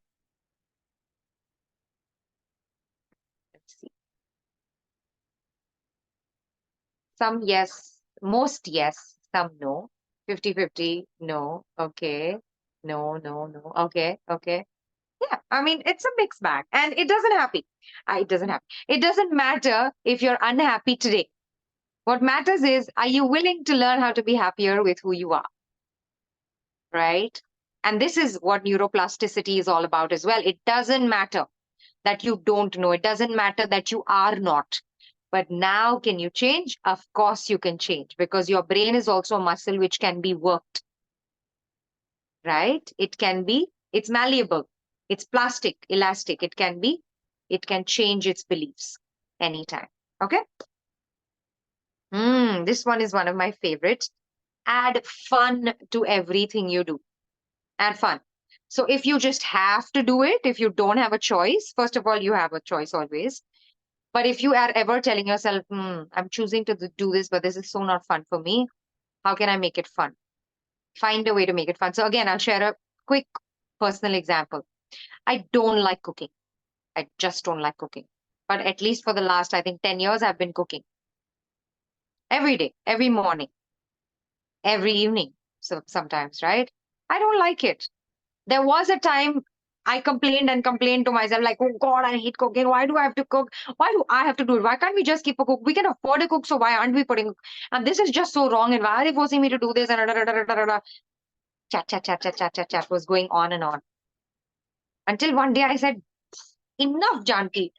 Let's see. Some yes, most yes, some no. 50-50, no, okay, no, no, no, okay, okay. Yeah, I mean, it's a mixed bag and it doesn't happy. It doesn't happen. It doesn't matter if you're unhappy today. What matters is, are you willing to learn how to be happier with who you are? Right? And this is what neuroplasticity is all about as well. It doesn't matter that you don't know. It doesn't matter that you are not. But now, can you change? Of course, you can change because your brain is also a muscle which can be worked, right? It can be, it's malleable, it's plastic, elastic. It can change its beliefs anytime. Okay. This one is one of my favorites. Add fun to everything you do. Add fun. So if you just have to do it, if you don't have a choice, first of all, you have a choice always. But if you are ever telling yourself, I'm choosing to do this, but this is so not fun for me, how can I make it fun? Find a way to make it fun. So again, I'll share a quick personal example. I don't like cooking. I just don't like cooking. But at least for the last, I think, 10 years, I've been cooking every day, every morning, every evening. So sometimes, right? I don't like it. There was a time I complained and complained to myself, like, oh God, I hate cooking. Why do I have to cook? Why do I have to do it? Why can't we just keep a cook? We can afford a cook, so why aren't we putting? And this is just so wrong. And why are they forcing me to do this? And chat was going on and on. Until one day I said, enough, Janki.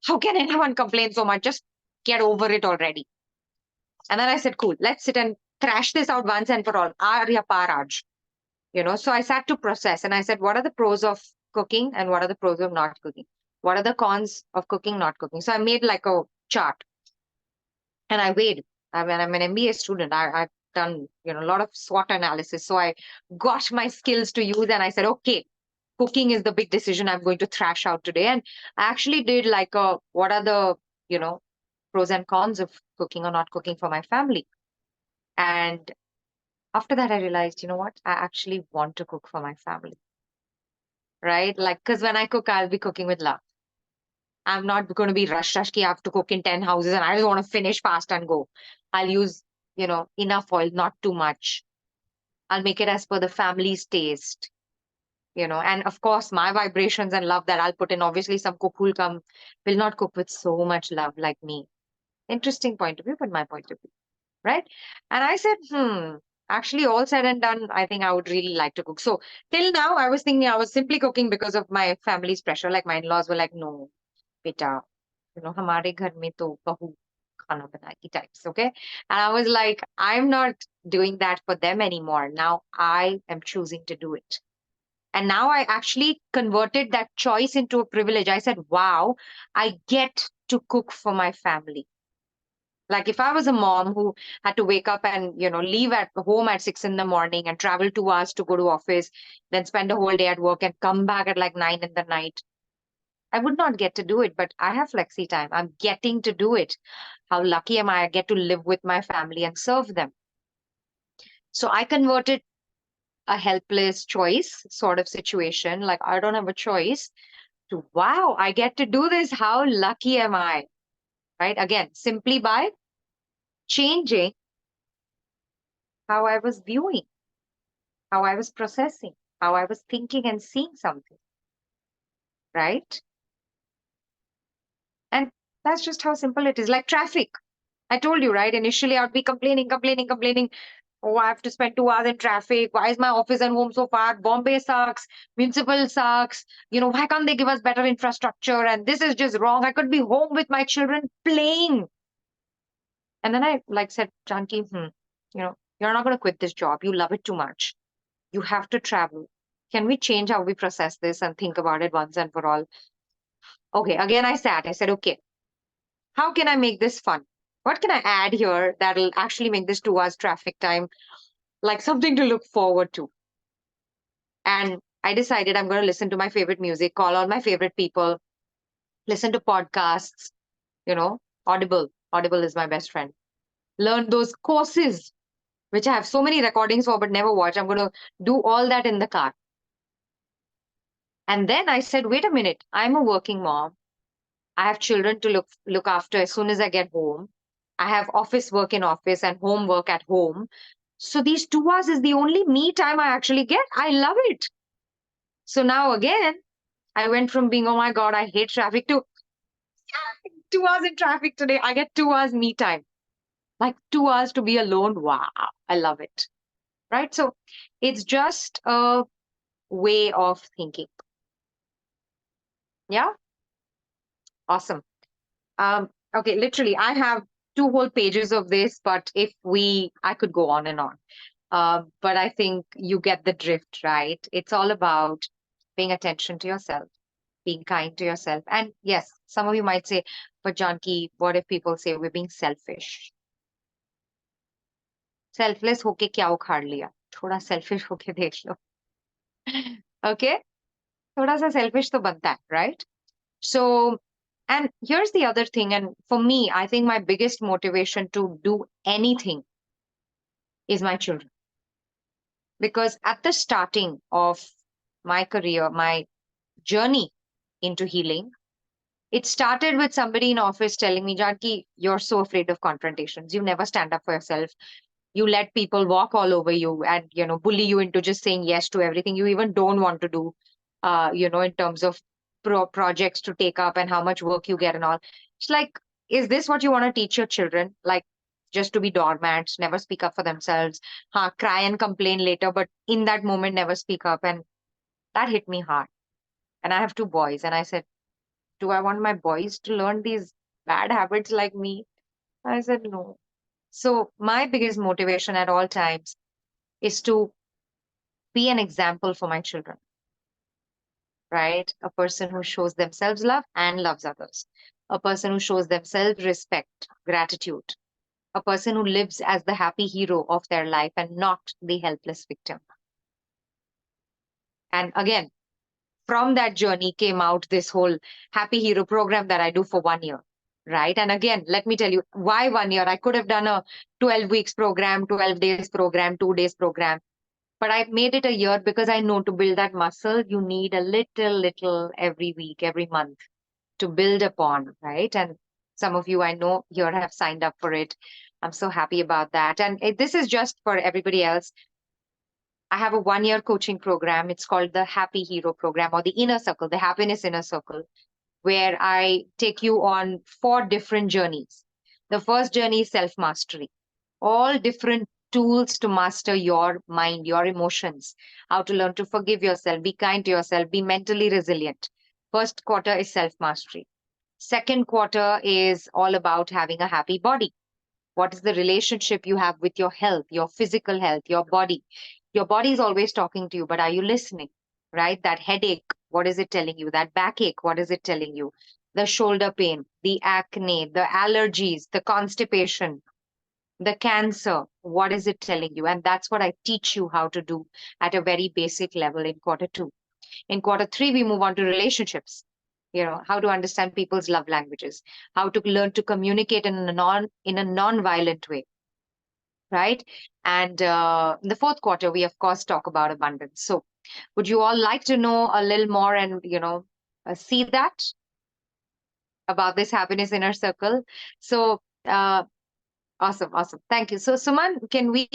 How can anyone complain so much? Just get over it already. And then I said, cool, let's sit and thrash this out once and for all. Arya Paraj. So I sat to process and I said, what are the pros of cooking and what are the pros of not cooking? What are the cons of cooking, not cooking? So I made like a chart and I weighed. I mean, I'm an MBA student. I've done, a lot of SWOT analysis. So I got my skills to use and I said, okay, cooking is the big decision I'm going to thrash out today. And I actually did like what are the, pros and cons of cooking or not cooking for my family. And after that, I realized, you know what? I actually want to cook for my family. Right? Like, because when I cook, I'll be cooking with love. I'm not going to be rush ki I have to cook in 10 houses and I just want to finish fast and go. I'll use, enough oil, not too much. I'll make it as per the family's taste, and of course, my vibrations and love that I'll put in. Obviously, some cook will not cook with so much love like me. Interesting point of view, but my point of view, right? And I said, actually, all said and done, I think I would really like to cook. So till now, I was thinking I was simply cooking because of my family's pressure. Like my in-laws were like, no, beta, hamare ghar mein to bahu khana banayegi types, okay? And I was like, I'm not doing that for them anymore. Now I am choosing to do it. And now I actually converted that choice into a privilege. I said, wow, I get to cook for my family. Like if I was a mom who had to wake up and, leave at home at 6 in the morning and travel 2 hours to go to office, then spend a whole day at work and come back at like 9 in the night, I would not get to do it, but I have flexi time. I'm getting to do it. How lucky am I? I get to live with my family and serve them. So I converted a helpless choice sort of situation, like I don't have a choice, to wow, I get to do this. How lucky am I? Right? Again, simply by changing how I was viewing, how I was processing, how I was thinking and seeing something. Right? And that's just how simple it is. Like traffic. I told you, right? Initially, I'd be complaining. Oh, I have to spend 2 hours in traffic. Why is my office and home so far? Bombay sucks. Municipal sucks. Why can't they give us better infrastructure? And this is just wrong. I could be home with my children playing. And then I said, Janki, you're not going to quit this job. You love it too much. You have to travel. Can we change how we process this and think about it once and for all? Okay, again, I said, okay, how can I make this fun? What can I add here that'll actually make this 2 hours traffic time like something to look forward to? And I decided I'm going to listen to my favorite music, call on my favorite people, listen to podcasts, Audible. Audible is my best friend. Learn those courses, which I have so many recordings for but never watch. I'm going to do all that in the car. And then I said, wait a minute, I'm a working mom. I have children to look after as soon as I get home. I have office work in office and homework at home. So these 2 hours is the only me time I actually get. I love it. So now again, I went from being, oh my God, I hate traffic to 2 hours in traffic today. I get 2 hours me time. Like 2 hours to be alone. Wow, I love it. Right? So it's just a way of thinking. Yeah? Awesome. Okay, literally, I have 2 whole pages of this, but I could go on and on. But I think you get the drift, right? It's all about paying attention to yourself, being kind to yourself. And yes, some of you might say, but Janki, what if people say we're being selfish? Selfless होके क्या उखाड़ लिया? थोड़ा selfish होके देख लो. Okay? थोड़ा सा selfish तो बनता है, right? So, and here's the other thing, and for me, I think my biggest motivation to do anything is my children. Because at the starting of my career, my journey into healing, it started with somebody in office telling me, Janki, you're so afraid of confrontations. You never stand up for yourself. You let people walk all over you and, bully you into just saying yes to everything you even don't want to do, in terms of projects to take up and how much work you get and all. It's like, is this what you want to teach your children? Like, just to be doormats, never speak up for themselves, cry and complain later, but in that moment, never speak up. And that hit me hard. And I have 2 boys. And I said, do I want my boys to learn these bad habits like me? I said, no. So my biggest motivation at all times is to be an example for my children, right? A person who shows themselves love and loves others. A person who shows themselves respect, gratitude. A person who lives as the happy hero of their life and not the helpless victim. And again, from that journey came out this whole happy hero program that I do for 1 year. Right. And again, let me tell you why 1 year. I could have done a 12 weeks program, 12 days program, 2 days program. But I made it a year because I know to build that muscle, you need a little every week, every month to build upon, right? And some of you I know here have signed up for it. I'm so happy about that. And this is just for everybody else. I have a 1 year coaching program. It's called the Happy Hero Program or the Inner Circle, the Happiness Inner Circle, where I take you on 4 different journeys. The first journey is self-mastery, all different tools to master your mind, your emotions, how to learn to forgive yourself, be kind to yourself, be mentally resilient. First quarter is self-mastery. Second quarter is all about having a happy body. What is the relationship you have with your health, your physical health, your body? Your body is always talking to you, but are you listening? Right? That headache, what is it telling you? That backache, what is it telling you? The shoulder pain, the acne, the allergies, the constipation, the cancer, what is it telling you? And that's what I teach you how to do at a very basic level in quarter 2. In quarter 3, we move on to relationships. How to understand people's love languages, how to learn to communicate in a non-violent way, right? And in the fourth quarter, we of course talk about abundance. So would you all like to know a little more and, see that about this happiness inner circle? So awesome. Thank you. So Suman, can we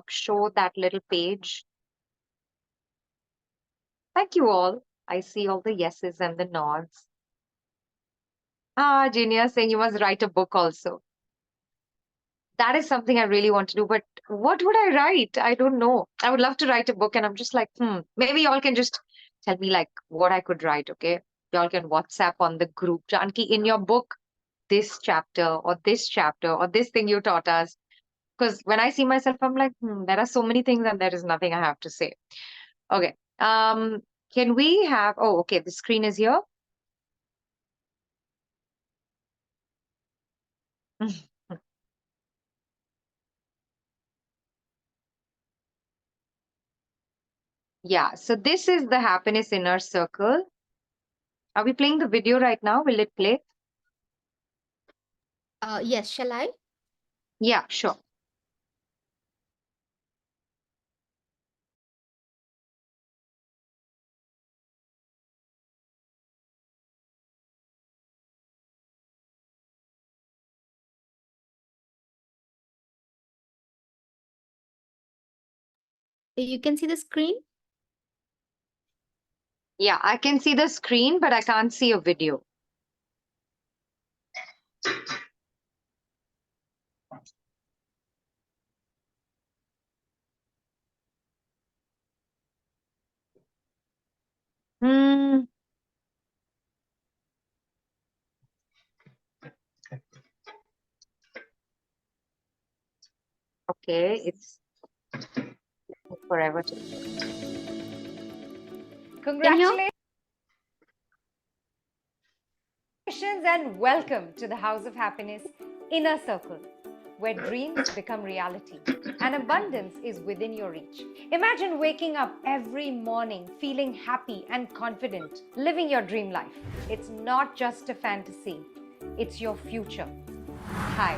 show that little page? Thank you all. I see all the yeses and the nods. Junior saying you must write a book also. that is something I really want to do. But what would I write? I don't know. I would love to write a book, and I'm just like, maybe y'all can just tell me like what I could write, okay? Y'all can WhatsApp on the group. Janki, in your book, this chapter or this chapter or this thing you taught us. Because when I see myself, I'm like, there are so many things and there is nothing I have to say. Okay. Can we have, oh, okay, the screen is here. Yeah, so this is the happiness inner circle. Are we playing the video right now? Will it play? Yes, shall I? Yeah, sure. You can see the screen. Yeah, I can see the screen, but I can't see a video. Hmm. Okay, it's forever to. Congratulations and welcome to the House of Happiness Inner Circle, where dreams become reality and abundance is within your reach. Imagine waking up every morning feeling happy and confident, living your dream life. It's not just a fantasy, it's your future. Hi,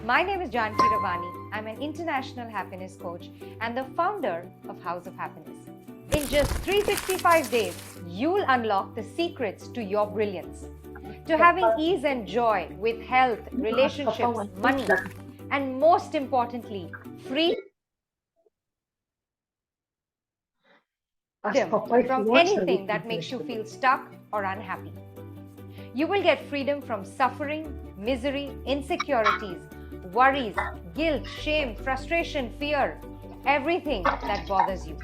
my name is Janki Ravani. I'm an international happiness coach and the founder of House of Happiness. In just 365 days, you'll unlock the secrets to your brilliance, to having ease and joy with health, relationships, money, and most importantly, freedom from anything that makes you feel stuck or unhappy. You will get freedom from suffering, misery, insecurities, worries, guilt, shame, frustration, fear, everything that bothers you.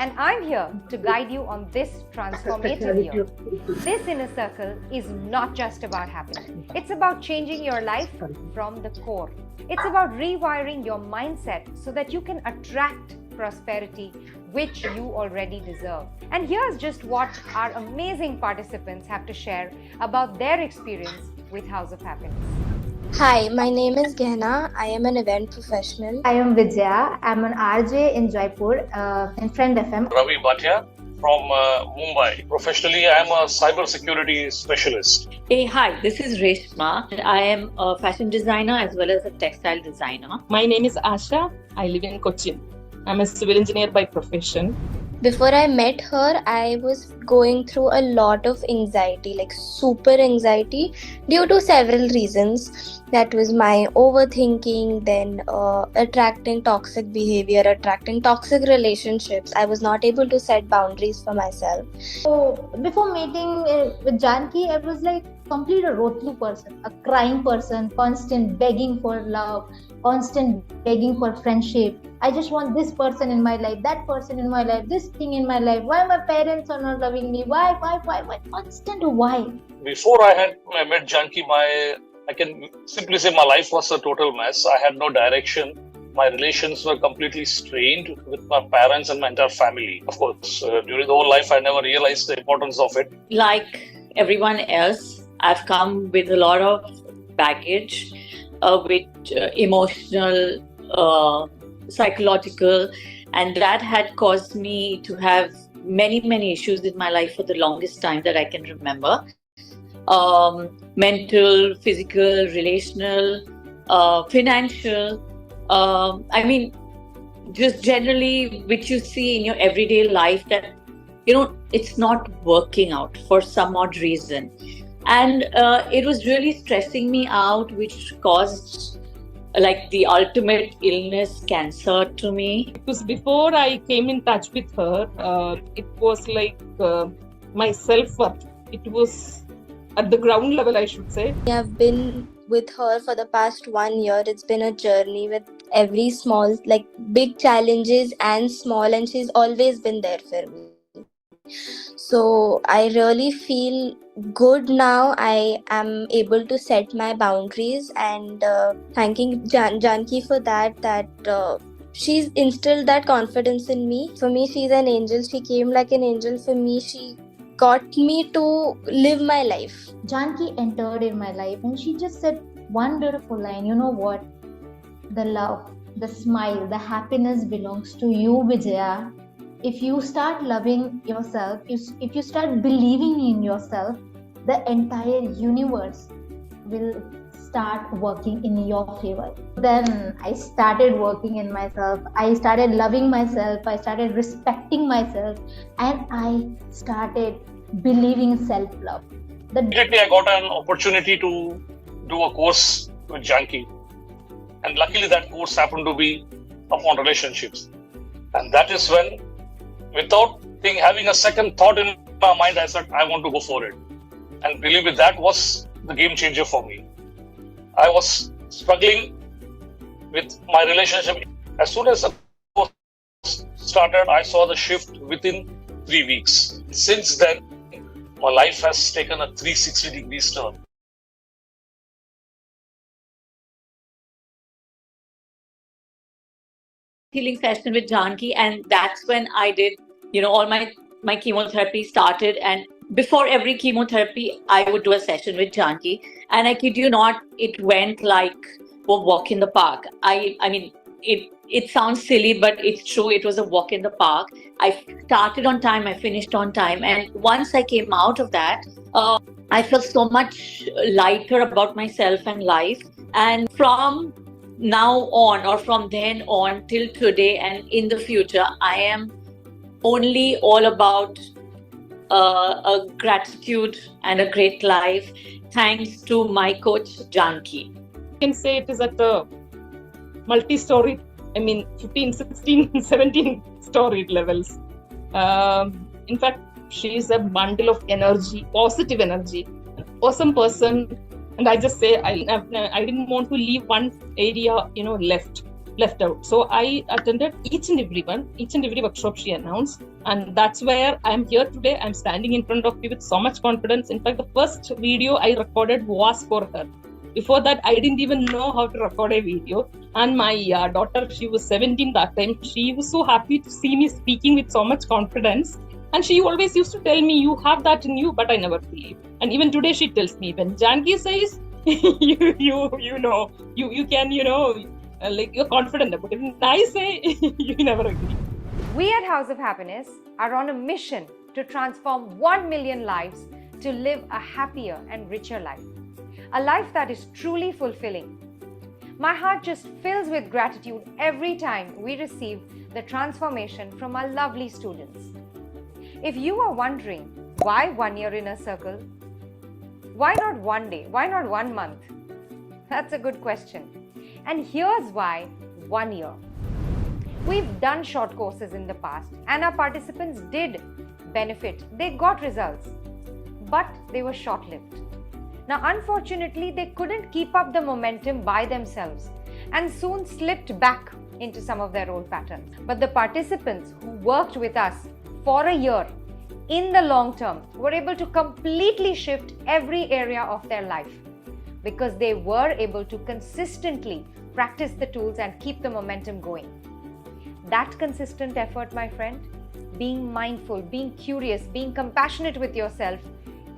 And I'm here to guide you on this transformative year. This inner circle is not just about happiness. It's about changing your life from the core. It's about rewiring your mindset so that you can attract prosperity, which you already deserve. And here's just what our amazing participants have to share about their experience with House of Happiness. Hi, my name is Gehna. I am an event professional. I am Vijaya. I'm an RJ in Jaipur in Friend FM. Ravi Bhatia from Mumbai. Professionally, I am a cyber security specialist. Hey, hi, this is Reshma. I am a fashion designer as well as a textile designer. My name is Asha. I live in Cochin. I'm a civil engineer by profession. Before I met her, I was going through a lot of anxiety, like super anxiety, due to several reasons. That was my overthinking, then attracting toxic behavior, attracting toxic relationships. I was not able to set boundaries for myself. So before meeting with Janki, I was like complete a rotlu person, a crying person, constant begging for love, constant begging for friendship. I just want this person in my life, that person in my life, this thing in my life. Why my parents are not loving me? Why? Constant why? Before I met Janki, I can simply say my life was a total mess. I had no direction. My relations were completely strained with my parents and my entire family. Of course, during the whole life, I never realized the importance of it. Like everyone else, I've come with a lot of baggage, with emotional, psychological, and that had caused me to have many issues in my life for the longest time that I can remember. Mental, physical, relational, financial, I mean, just generally which you see in your everyday life that, it's not working out for some odd reason. And it was really stressing me out, which caused like the ultimate illness, cancer to me. Because before I came in touch with her, it was like my self-worth. It was at the ground level, I should say. I have been with her for the past 1 year. It's been a journey with every small, like big challenges and small, and she's always been there for me. So I really feel good now. I am able to set my boundaries, and thanking Janki for that. She's instilled that confidence in me. For me, she's an angel. She came like an angel for me. She got me to live my life. Janki entered in my life and she just said one beautiful line. You know what? The love, the smile, the happiness belongs to you, Vijaya. If you start loving yourself, if you start believing in yourself, the entire universe will start working in your favor. Then I started working in myself. I started loving myself. I started respecting myself. And I started believing in self-love. Immediately, I got an opportunity to do a course with Janki. And luckily, that course happened to be upon relationships. And that is when, without having a second thought in my mind, I said, I want to go for it. And believe me, that was the game changer for me. I was struggling with my relationship. As soon as the course started, I saw the shift within 3 weeks. Since then, my life has taken a 360-degree turn. Healing session with Janki, and that's when I did, all my chemotherapy started. And before every chemotherapy, I would do a session with Janki, and I kid you not, it went like a walk in the park. I mean, it sounds silly, but it's true. It was a walk in the park. I started on time, I finished on time, and once I came out of that, I felt so much lighter about myself and life. And from now on, or from then on till today and in the future, I am only all about a gratitude and a great life, thanks to my coach Janki. You can say it is at a multi-story, 15, 16, 17 storied levels. In fact, she is a bundle of energy, positive energy, an awesome person. And I just say I didn't want to leave one area, left out. So I attended each and every workshop she announced, and that's where I'm here today. I'm standing in front of you with so much confidence. In fact, the first video I recorded was for her. Before that, I didn't even know how to record a video. And my daughter, she was 17 that time. She was so happy to see me speaking with so much confidence. And she always used to tell me, you have that in you, but I never believed. And even today she tells me, when Janki says, you can, like you're confident about it. When I say, you never agree. We at House of Happiness are on a mission to transform 1 million lives to live a happier and richer life. A life that is truly fulfilling. My heart just fills with gratitude every time we receive the transformation from our lovely students. If you are wondering why 1 year in a circle, why not 1 day? Why not 1 month? That's a good question. And here's why 1 year. We've done short courses in the past and our participants did benefit. They got results, but they were short-lived. Now, unfortunately, they couldn't keep up the momentum by themselves and soon slipped back into some of their old patterns. But the participants who worked with us for a year, in the long term, were able to completely shift every area of their life because they were able to consistently practice the tools and keep the momentum going. That consistent effort, my friend, being mindful, being curious, being compassionate with yourself,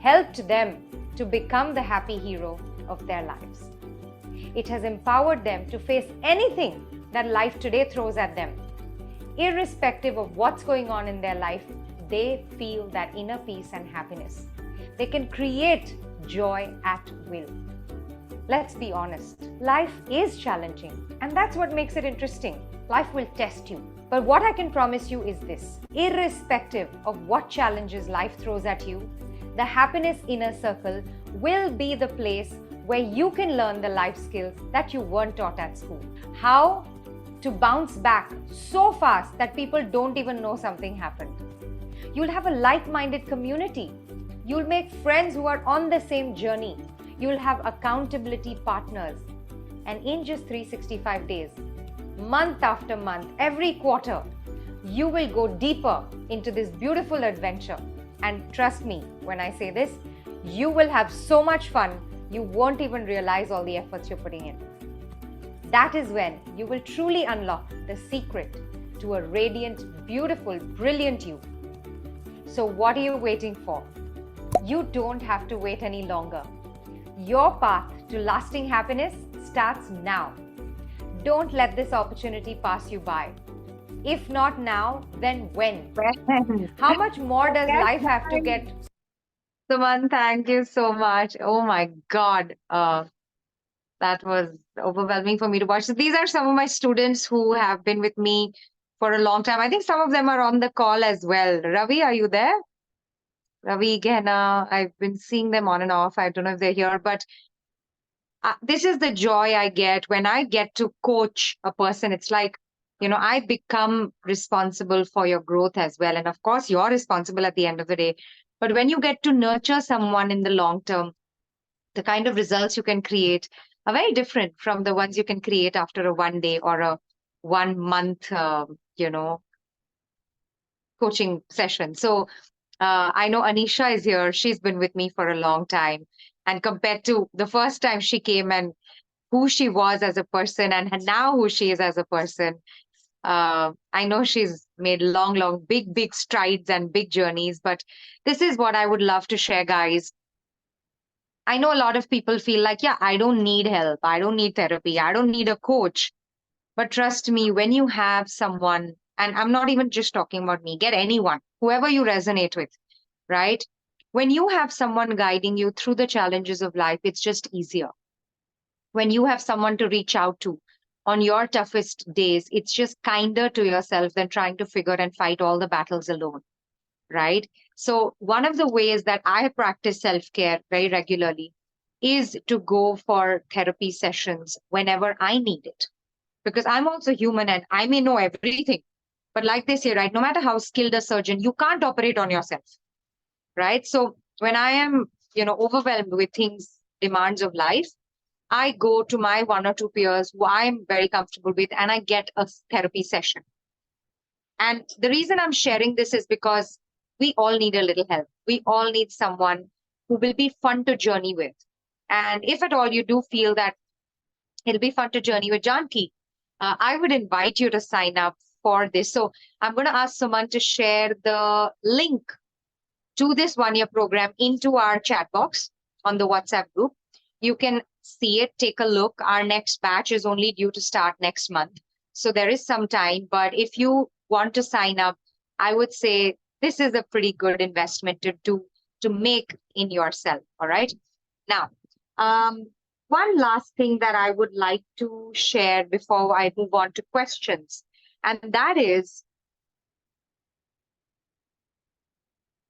helped them to become the happy hero of their lives. It has empowered them to face anything that life today throws at them. Irrespective of what's going on in their life, they feel that inner peace and happiness. They can create joy at will. Let's be honest, life is challenging, and that's what makes it interesting. Life will test you. But what I can promise you is this: irrespective of what challenges life throws at you, the Happiness Inner Circle will be the place where you can learn the life skills that you weren't taught at school. How to bounce back so fast that people don't even know something happened. You'll have a like-minded community. You'll make friends who are on the same journey. You'll have accountability partners. And in just 365 days, month after month, every quarter, you will go deeper into this beautiful adventure. And trust me when I say this, you will have so much fun, you won't even realize all the efforts you're putting in. That is when you will truly unlock the secret to a radiant, beautiful, brilliant you. So what are you waiting for? You don't have to wait any longer. Your path to lasting happiness starts now. Don't let this opportunity pass you by. If not now, then when? How much more does life have to get? Suman, thank you so much. Oh my God. That was overwhelming for me to watch. So these are some of my students who have been with me for a long time. I think some of them are on the call as well. Ravi, are you there? Ravi, Gehna, I've been seeing them on and off. I don't know if they're here, but this is the joy I get when I get to coach a person. It's like, I become responsible for your growth as well. And of course, you're responsible at the end of the day. But when you get to nurture someone in the long term, the kind of results you can create are very different from the ones you can create after a 1 day or a 1 month, coaching session. So I know Anisha is here. She's been with me for a long time. And compared to the first time she came and who she was as a person and now who she is as a person, I know she's made long, big strides and big journeys. But this is what I would love to share, guys. I know a lot of people feel like, yeah, I don't need help. I don't need therapy. I don't need a coach. But trust me, when you have someone, and I'm not even just talking about me, get anyone, whoever you resonate with, right? When you have someone guiding you through the challenges of life, it's just easier. When you have someone to reach out to on your toughest days, it's just kinder to yourself than trying to figure and fight all the battles alone, right? So one of the ways that I practice self-care very regularly is to go for therapy sessions whenever I need it. Because I'm also human and I may know everything. But like they say, right, no matter how skilled a surgeon, you can't operate on yourself, right? So when I am, overwhelmed with things, demands of life, I go to my 1 or 2 peers who I'm very comfortable with and I get a therapy session. And the reason I'm sharing this is because we all need a little help. We all need someone who will be fun to journey with. And if at all you do feel that it'll be fun to journey with Janki, I would invite you to sign up for this. So I'm going to ask Suman to share the link to this 1-year program into our chat box on the WhatsApp group. You can see it, take a look. Our next batch is only due to start next month. So there is some time, but if you want to sign up, I would say this is a pretty good investment to make in yourself. All right. Now, one last thing that I would like to share before I move on to questions, and that is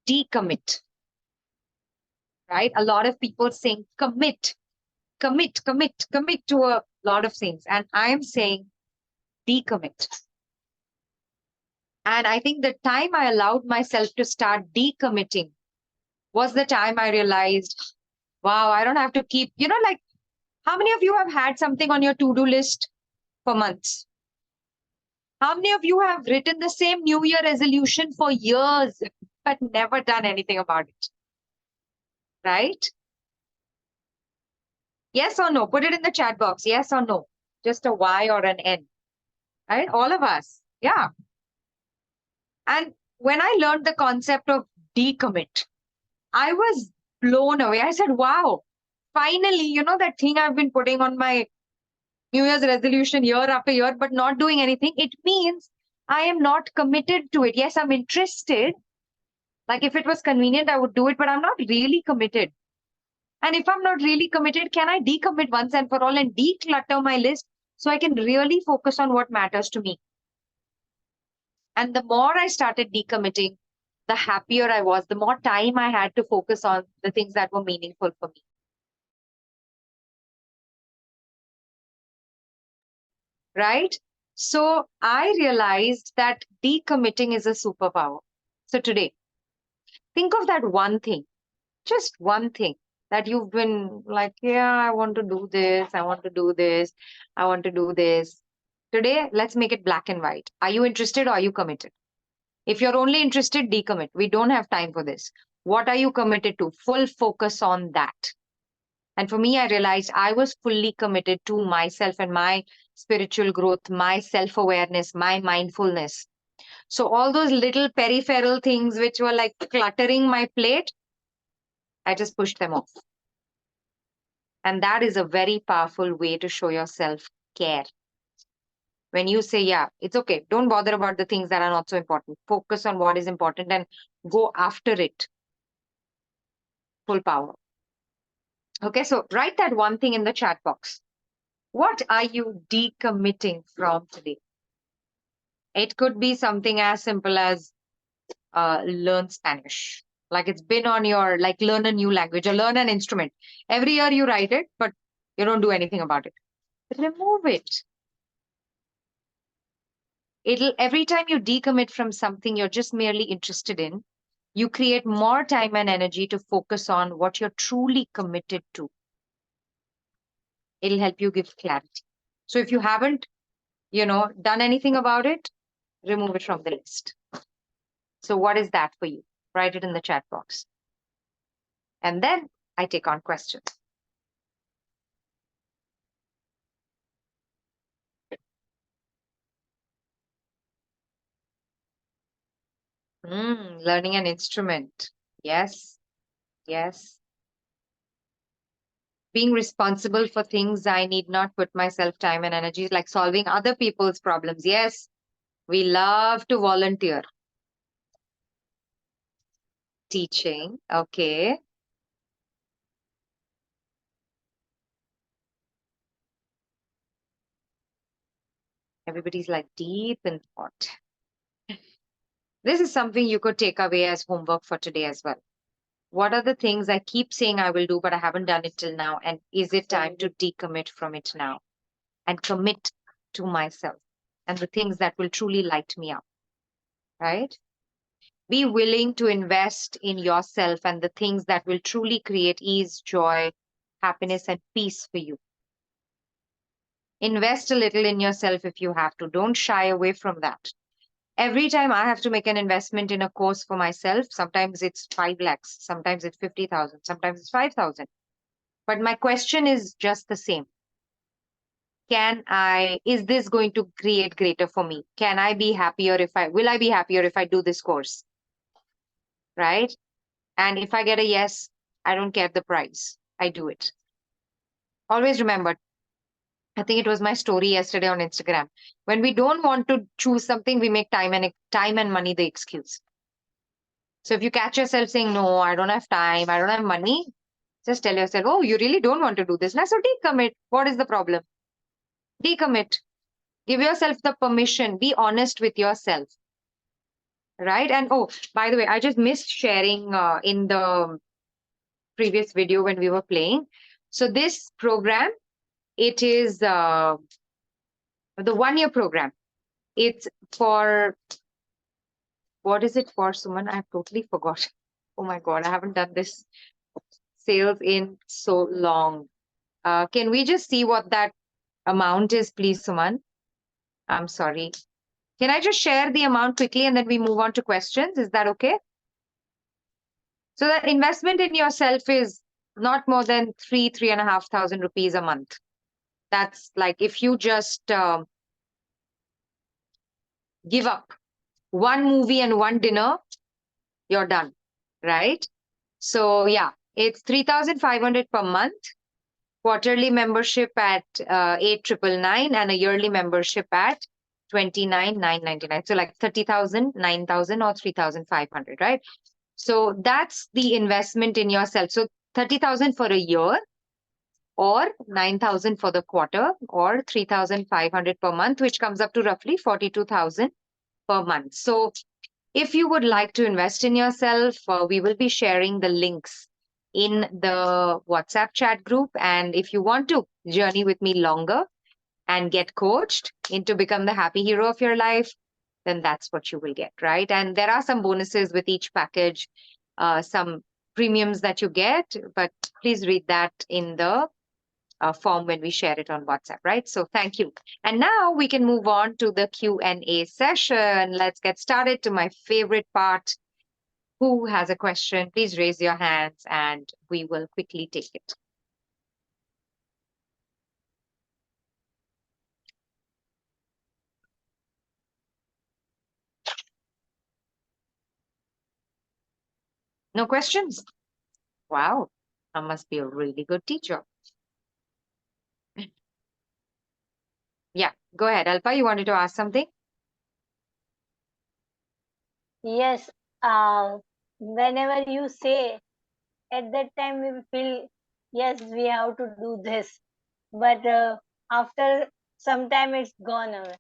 decommit, right? A lot of people saying commit to a lot of things. And I am saying decommit. And I think the time I allowed myself to start decommitting was the time I realized, wow, I don't have to keep, like, how many of you have had something on your to-do list for months? How many of you have written the same New Year resolution for years but never done anything about it? Right? Yes or no? Put it in the chat box. Yes or no? Just a Y or an N. Right? All of us. Yeah. And when I learned the concept of decommit, I was blown away. I said, wow, finally, that thing I've been putting on my New Year's resolution year after year, but not doing anything, it means I am not committed to it. Yes, I'm interested. Like if it was convenient, I would do it, but I'm not really committed. And if I'm not really committed, can I decommit once and for all and declutter my list so I can really focus on what matters to me? And the more I started decommitting, the happier I was, the more time I had to focus on the things that were meaningful for me. Right? So I realized that decommitting is a superpower. So today, think of that one thing, just one thing that you've been like, yeah, I want to do this, I want to do this, I want to do this. Today, let's make it black and white. Are you interested or are you committed? If you're only interested, decommit. We don't have time for this. What are you committed to? Full focus on that. And for me, I realized I was fully committed to myself and my spiritual growth, my self awareness, my mindfulness. So, all those little peripheral things which were like cluttering my plate, I just pushed them off. And that is a very powerful way to show yourself care. When you say, yeah, it's okay, don't bother about the things that are not so important. Focus on what is important and go after it. Full power. Okay, so write that one thing in the chat box. What are you decommitting from today? It could be something as simple as learn Spanish. Like it's been on your, like learn a new language or learn an instrument. Every year you write it, but you don't do anything about it. Remove it. Every time you decommit from something you're just merely interested in, you create more time and energy to focus on what you're truly committed to. It'll help you give clarity. So if you haven't, done anything about it, remove it from the list. So what is that for you? Write it in the chat box. And then I take on questions. Learning an instrument. Yes. Yes. Being responsible for things I need not put myself time and energy, like solving other people's problems. Yes. We love to volunteer. Teaching. Okay. Everybody's like deep in thought. This is something you could take away as homework for today as well. What are the things I keep saying I will do, but I haven't done it till now? And is it time to decommit from it now and commit to myself and the things that will truly light me up, right? Be willing to invest in yourself and the things that will truly create ease, joy, happiness, and peace for you. Invest a little in yourself if you have to. Don't shy away from that. Every time I have to make an investment in a course for myself, sometimes it's 5 lakhs, sometimes it's 50,000, sometimes it's 5,000. But my question is just the same. Is this going to create greater for me? Will I be happier if I do this course? Right? And if I get a yes, I don't care the price. I do it. Always remember, I think it was my story yesterday on Instagram. When we don't want to choose something, we make time and money the excuse. So if you catch yourself saying, no, I don't have time, I don't have money, just tell yourself, oh, you really don't want to do this. Now, so decommit. What is the problem? Decommit. Give yourself the permission. Be honest with yourself. Right? And oh, by the way, I just missed sharing in the previous video when we were playing. So this program, it is the 1-year program. It's for, what is it for, Suman? I have totally forgot. Oh my God, I haven't done this sales in so long. Can we just see what that amount is, please, Suman? I'm sorry. Can I just share the amount quickly and then we move on to questions? Is that okay? So the investment in yourself is not more than 3,500 rupees a month. That's like if you just give up one movie and one dinner, you're done, right? So yeah, it's 3,500 per month, quarterly membership at 8,999 and a yearly membership at 29,999. So like 30,000, 9,000 or 3,500, right? So that's the investment in yourself. So 30,000 for a year or 9,000 for the quarter or 3,500 per month, which comes up to roughly 42,000 per month. So if you would like to invest in yourself, we will be sharing the links in the WhatsApp chat group. And if you want to journey with me longer and get coached into become the happy hero of your life, then that's what you will get, right? And there are some bonuses with each package, some premiums that you get, but please read that in the form when we share it on WhatsApp, right? So thank you. And now we can move on to the Q&A session. Let's get started to my favorite part. Who has a question? Please raise your hands and we will quickly take it. No questions? Wow, I must be a really good teacher. Yeah, go ahead. Alpa, you wanted to ask something? Yes, whenever you say, at that time we will feel, yes, we have to do this. But after some time, it's gone away.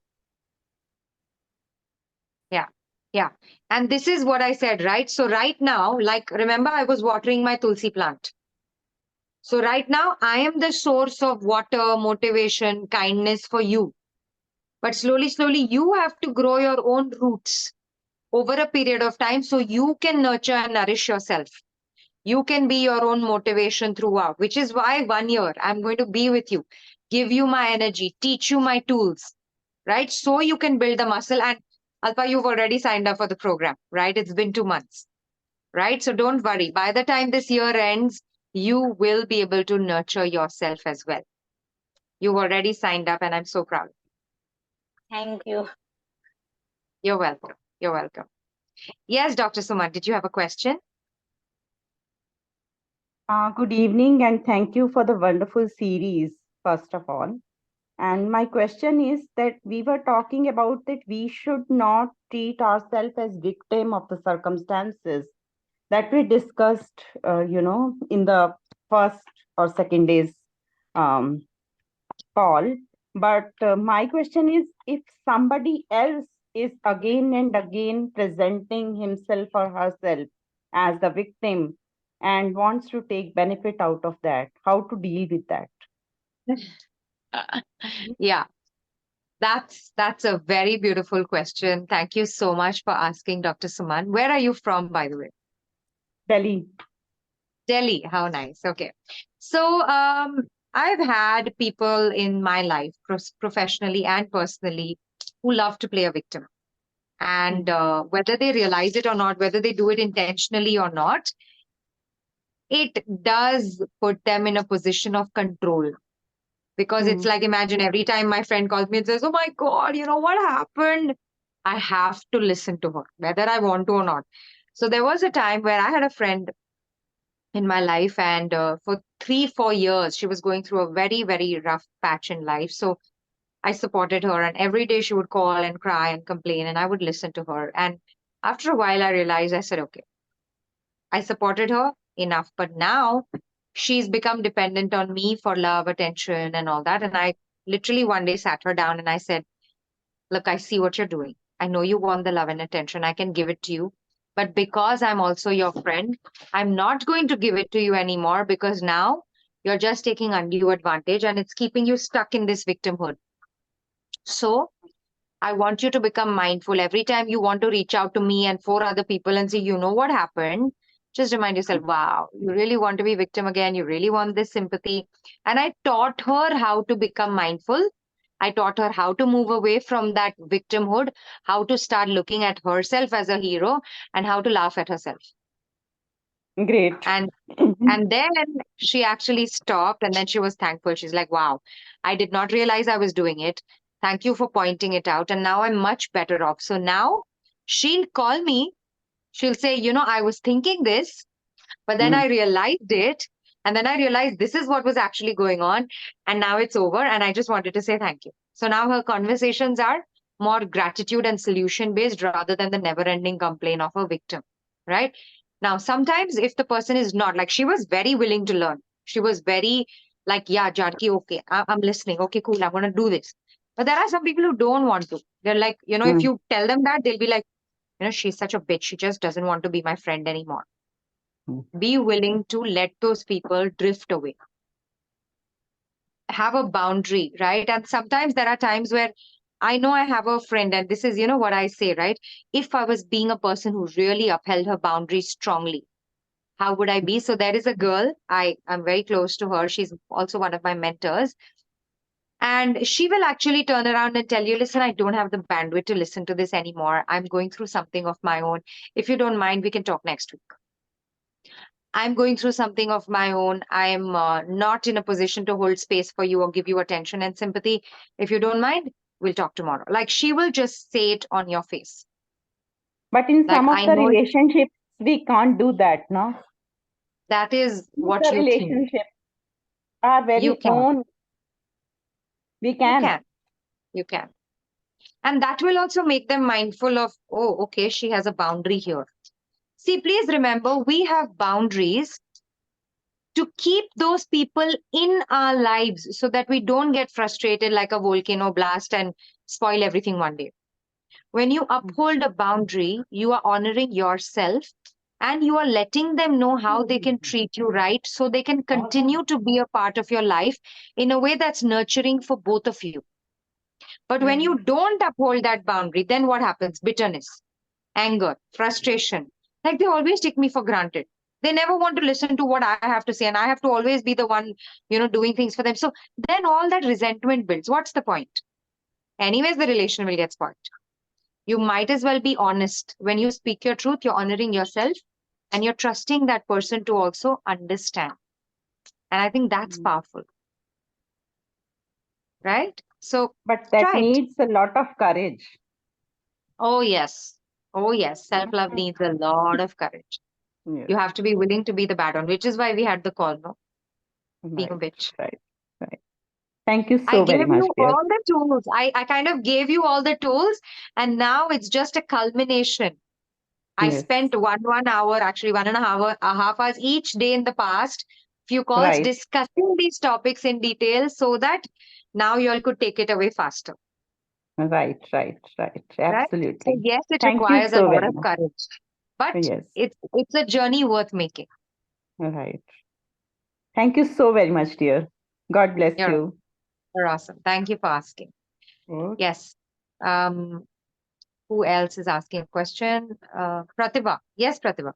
Yeah. And this is what I said, right? So right now, like, remember I was watering my Tulsi plant. So right now, I am the source of water, motivation, kindness for you. But slowly, slowly, you have to grow your own roots over a period of time so you can nurture and nourish yourself. You can be your own motivation throughout, which is why 1 year I'm going to be with you, give you my energy, teach you my tools, right? So you can build the muscle. And Alpa, you've already signed up for the program, right? It's been 2 months, right? So don't worry. By the time this year ends, you will be able to nurture yourself as well. You've already signed up, and I'm so proud. Thank you. You're welcome. You're welcome. Yes, Dr. Suman, did you have a question? Good evening, and thank you for the wonderful series, first of all. And my question is that we were talking about that we should not treat ourselves as victim of the circumstances that we discussed, in the first or second day's um, call. But my question is, if somebody else is again and again presenting himself or herself as the victim and wants to take benefit out of that, how to deal with that? Yeah, that's a very beautiful question. Thank you so much for asking, Dr. Suman. Where are you from, by the way? Delhi. Delhi. How nice. Okay. So, I've had people in my life, professionally and personally, who love to play a victim. And whether they realize it or not, whether they do it intentionally or not, it does put them in a position of control. Because it's like, imagine every time my friend calls me and says, "Oh my God, you know what happened?" I have to listen to her, whether I want to or not. So there was a time where I had a friend in my life, and for 3 4 years she was going through a very very rough patch in life. So I supported her, and every day she would call and cry and complain, and I would listen to her. And after a while I realized, I said, okay, I supported her enough, but now she's become dependent on me for love, attention, and all that. And I literally one day sat her down and I said, look, I see what you're doing. I know you want the love and attention. I can give it to you. But because I'm also your friend, I'm not going to give it to you anymore, because now you're just taking undue advantage and it's keeping you stuck in this victimhood. So I want you to become mindful. Every time you want to reach out to me and 4 other people and say, you know what happened, just remind yourself, wow, you really want to be victim again. You really want this sympathy. And I taught her how to become mindful. I taught her how to move away from that victimhood, how to start looking at herself as a hero, and how to laugh at herself. Great. And then she actually stopped, and then she was thankful. She's like, wow, I did not realize I was doing it. Thank you for pointing it out. And now I'm much better off. So now she'll call me. She'll say, you know, I was thinking this, but then I realized it. And then I realized this is what was actually going on. And now it's over. And I just wanted to say thank you. So now her conversations are more gratitude and solution based rather than the never ending complaint of a victim, right? Now, sometimes if the person is not, like, she was very willing to learn. She was very like, yeah, Janki, okay, I'm listening. Okay, cool. I'm going to do this. But there are some people who don't want to. They're like, you know, if you tell them that, they'll be like, you know, she's such a bitch. She just doesn't want to be my friend anymore. Be willing to let those people drift away. Have a boundary, right? And sometimes there are times where I know I have a friend, and this is, you know, what I say, right? If I was being a person who really upheld her boundaries strongly, how would I be? So there is a girl, I'm very close to her. She's also one of my mentors. And she will actually turn around and tell you, listen, I don't have the bandwidth to listen to this anymore. I'm going through something of my own. If you don't mind, we can talk next week. I'm going through something of my own. I'm not in a position to hold space for you or give you attention and sympathy. If you don't mind, we'll talk tomorrow. Like she will just say it on your face. But in Like, some of I the know relationships, we can't do that, no? that is what The you think. relationships are You very can. own. We You can. can. You can. And that will also make them mindful of, oh, okay, she has a boundary here. See, please remember, we have boundaries to keep those people in our lives so that we don't get frustrated like a volcano blast and spoil everything one day. When you uphold a boundary, you are honoring yourself and you are letting them know how they can treat you right so they can continue to be a part of your life in a way that's nurturing for both of you. But when you don't uphold that boundary, then what happens? Bitterness, anger, frustration. Like they always take me for granted. They never want to listen to what I have to say, and I have to always be the one, doing things for them. So then all that resentment builds. What's the point? Anyways, the relation will get spoiled. You might as well be honest. When you speak your truth, you're honoring yourself and you're trusting that person to also understand. And I think that's powerful. Right? So, But that try it. needs a lot of courage. Oh, yes. Oh, yes. Self love needs a lot of courage. Yes. You have to be willing to be the bad one, which is why we had the call, no? Being a Right, bitch. right. Thank you I so gave very much, you dear. all the tools. I kind of gave you all the tools, and now it's just a culmination. I Yes. spent one hour, actually 1.5 hours each day in the past, few calls Right, discussing these topics in detail so that now you all could take it away faster. right. Right? So Absolutely. yes, it Thank you requires a so lot very of much. courage, but Yes, it's a journey worth making. right. Thank you so very much, dear. God bless You're, you. you're awesome. Thank you for asking. Okay. Yes. Um, who else is asking a question? Pratibha. Yes, Pratibha.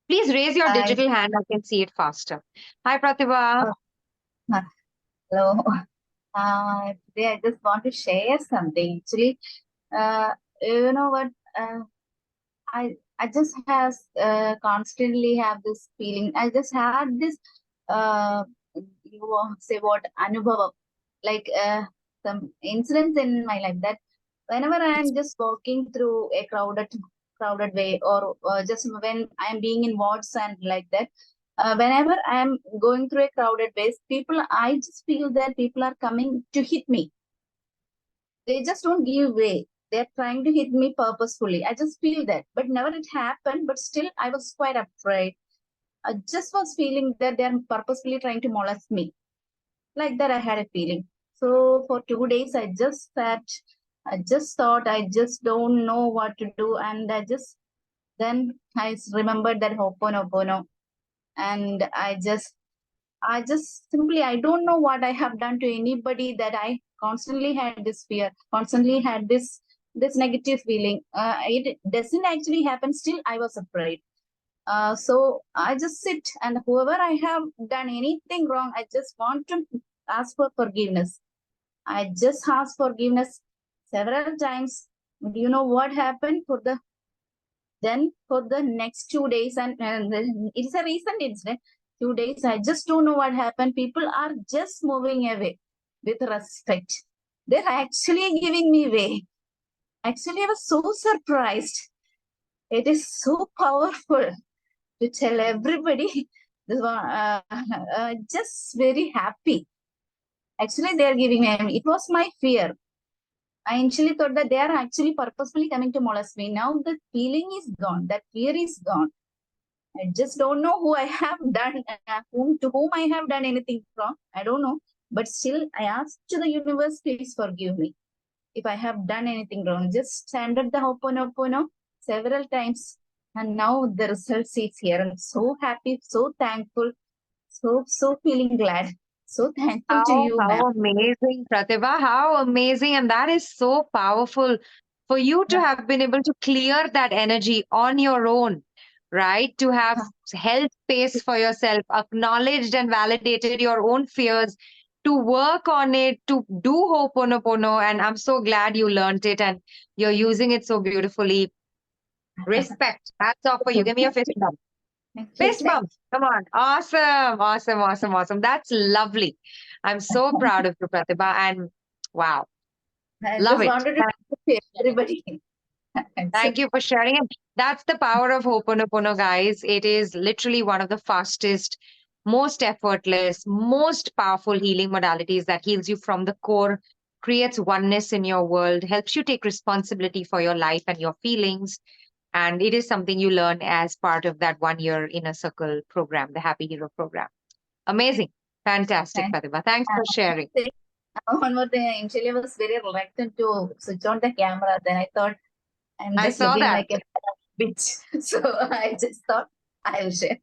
Please raise your Hi. digital hand. I can see it faster. Hi, Pratibha. Hello. Today I just want to share something. Actually, you know what? I just has constantly have this feeling. I just had this you say what anubhava, like some incidents in my life that whenever I am just walking through a crowded way, or just when I am being in wards and like that, whenever I am going through a crowded ways, I just feel that people are coming to hit me. They just don't give way. They're trying to hit me purposefully. I just feel that, but never it happened. But still, I was quite afraid. I just was feeling that they're purposefully trying to molest me. Like that, I had a feeling. So for 2 days, I just sat. I just thought, I just don't know what to do, and then I remembered that Ho'oponopono, and I just simply, I don't know what I have done to anybody that I constantly had this fear, constantly had this negative feeling. It doesn't actually happen. Still, I was afraid. So I just sit, and whoever I have done anything wrong, I just want to ask for forgiveness. I just asked forgiveness several times. Do you know what happened for the next 2 days? And it's a recent incident. 2 days, I just don't know what happened. People are just moving away with respect. They're actually giving me way. Actually, I was so surprised. It is so powerful to tell everybody this one, just very happy. Actually, they are giving me. It was my fear. I initially thought that they are actually purposefully coming to molest me. Now the feeling is gone. That fear is gone. I just don't know who I have done, to whom I have done anything wrong. I don't know. But still, I ask to the universe, please forgive me if I have done anything wrong. Just standard the Ho'oponopono several times. And now the results is here. I'm so happy, so thankful, so feeling glad. So thankful to you, ma'am. How amazing, Pratibha. How amazing. And that is so powerful for you to have been able to clear that energy on your own, right? To have held space for yourself, acknowledged and validated your own fears, to work on it, to do Ho'oponopono. And I'm so glad you learned it and you're using it so beautifully. Respect. That's all for you. Give me a fist bump. Fist bump. Come on. Awesome. Awesome. Awesome. Awesome. That's lovely. I'm so proud of you, Pratibha. And wow. I Love just it. wanted to share everybody. Thank you for sharing it. That's the power of Ho'oponopono, guys. It is literally one of the fastest, most effortless, most powerful healing modalities that heals you from the core, creates oneness in your world, helps you take responsibility for your life and your feelings. And it is something you learn as part of that 1 year inner circle program, the Happy Hero program. Amazing. Fantastic, Pratibha. Thanks for sharing. One more thing, initially I was very reluctant to switch on the camera. Then I thought I'm I just saw looking that. like a bitch. So I just thought I'll share.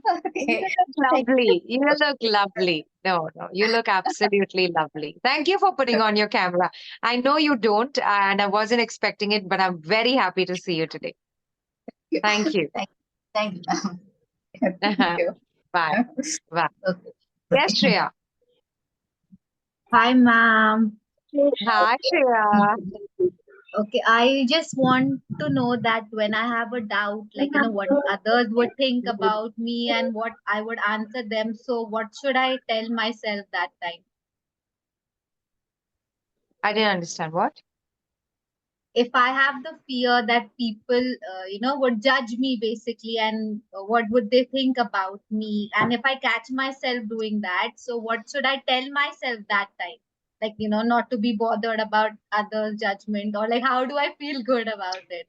You Okay. look lovely. You look lovely. No, no, you look absolutely lovely. Thank you for putting on your camera. I know you don't, and I wasn't expecting it, but I'm very happy to see you today. Thank you. Thank you. Thank you. Bye. Bye. Okay. Yes, Shreya. Hi, ma'am. Hi, Shreya. Okay, I just want to know that when I have a doubt, like, what others would think about me and what I would answer them. So, what should I tell myself that time? I didn't understand what. If I have the fear that people, would judge me basically, and what would they think about me? And if I catch myself doing that, so what should I tell myself that time? Like, not to be bothered about others' judgment, or like, how do I feel good about it?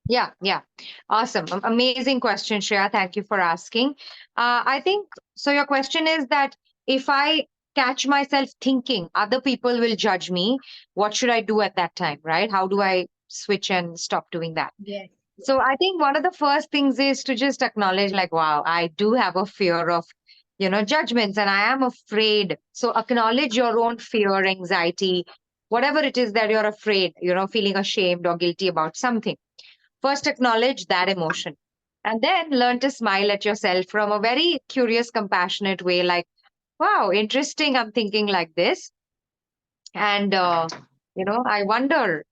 Yeah, yeah. Awesome. Amazing question, Shreya. Thank you for asking. I think so. Your question is that if I catch myself thinking other people will judge me, what should I do at that time, right? How do I switch and stop doing that? Yes. So I think one of the first things is to just acknowledge, like, wow, I do have a fear of, judgments and I am afraid. So acknowledge your own fear, anxiety, whatever it is that you're afraid, feeling ashamed or guilty about something. First, acknowledge that emotion and then learn to smile at yourself from a very curious, compassionate way, like, wow, interesting. I'm thinking like this. And, I wonder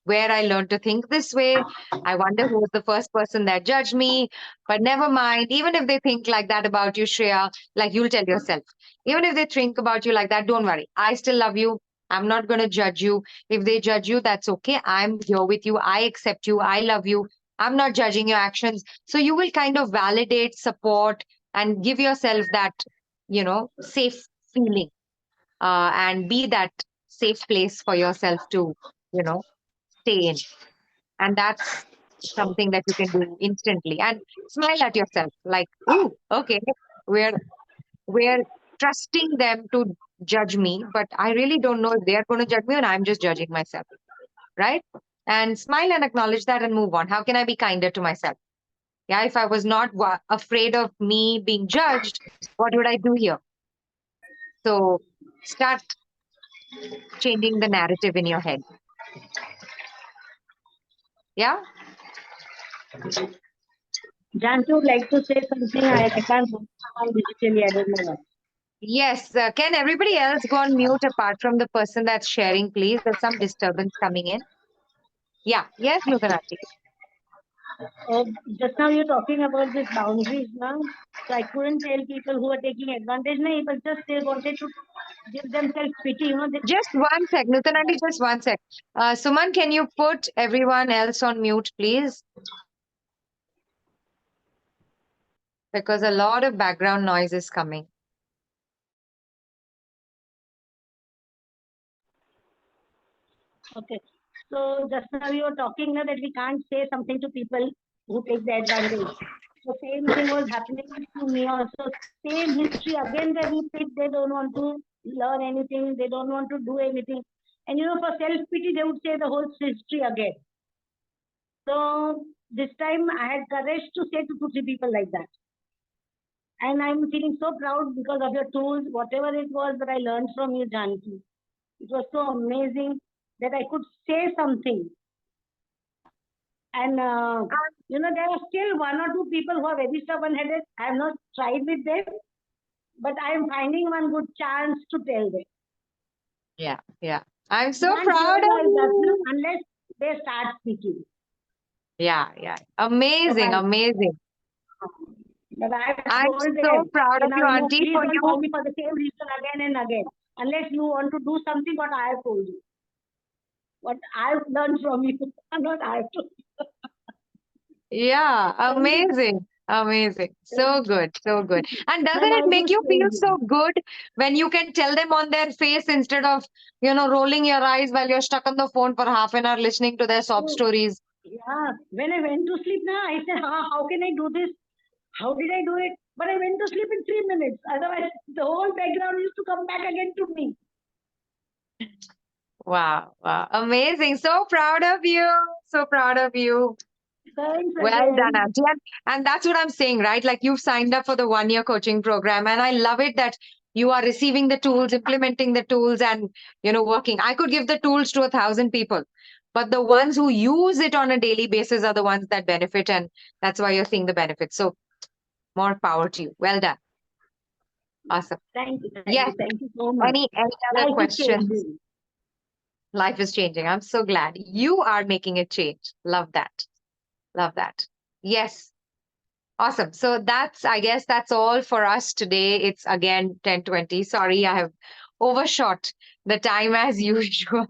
where I learned to think this way. I wonder who was the first person that judged me. But never mind, even if they think like that about you, Shreya, like you'll tell yourself, even if they think about you like that, don't worry. I still love you. I'm not going to judge you. If they judge you, that's okay. I'm here with you. I accept you. I love you. I'm not judging your actions. So you will kind of validate, support, and give yourself that, safe feeling and be that safe place for yourself to, you know, stay in. And that's something that you can do instantly. And smile at yourself like, ooh, okay, we're we're trusting them to judge me, but I really don't know if they're going to judge me and I'm just judging myself, right? And smile and acknowledge that and move on. How can I be kinder to myself? Yeah, if I was not afraid of me being judged, what would I do here? So start changing the narrative in your head. Yeah. Janki would like to say something. I can't digitally. I don't know. Yes. Can everybody else go on mute apart from the person that's sharing, please? There's some disturbance coming in. Yeah. Yes, Nutanati. Just now you're talking about this boundaries now. So I couldn't tell people who are taking advantage. No, but just they wanted to give themselves pity. Just one sec, Nutanati, just one sec. Suman, can you put everyone else on mute, please? Because a lot of background noise is coming. Okay. So just now you were talking now that we can't say something to people who take the advantage. The same thing was happening to me also. Same history again where we think they don't want to learn anything, they don't want to do anything. And for self-pity, they would say the whole history again. So this time I had courage to say to 2-3 people like that. And I'm feeling so proud because of your tools, whatever it was that I learned from you, Janki. It was so amazing that I could say something. And there are still one or two people who are very stubborn-headed. I have not tried with them, but I am finding one good chance to tell them. Yeah, yeah. I'm so Can't proud change of our judgment you. unless they start speaking. Yeah, yeah. So Amazing, amazing. but I've I'm told so them, proud of you, Auntie, please for don't you. call me for the same reason again and again. Unless you want to do something what I have told you. What I've learned from you, not I have told you. Yeah, amazing. Amazing. So good, so good. And doesn't it make you feel so good when you can tell them on their face instead of, rolling your eyes while you're stuck on the phone for half an hour listening to their sob stories? Yeah, when I went to sleep now, I said, how can I do this? How did I do it? But I went to sleep in 3 minutes. Otherwise, the whole background used to come back again to me. Wow, wow. Amazing. So proud of you. So proud of you. Thanks Well again. done, Auntie. And that's what I'm saying, right? Like you've signed up for the 1 year coaching program. And I love it that you are receiving the tools, implementing the tools, and working. I could give the tools to 1,000 people, but the ones who use it on a daily basis are the ones that benefit, and that's why you're seeing the benefits. So more power to you. Well done. Awesome. Thank you. Yes. Thank you so much. Any other Life is questions? changing. Life is changing. I'm so glad you are making it change. Love that. Love that. Yes. Awesome. So I guess that's all for us today. It's again 10:20. Sorry, I have overshot the time as usual.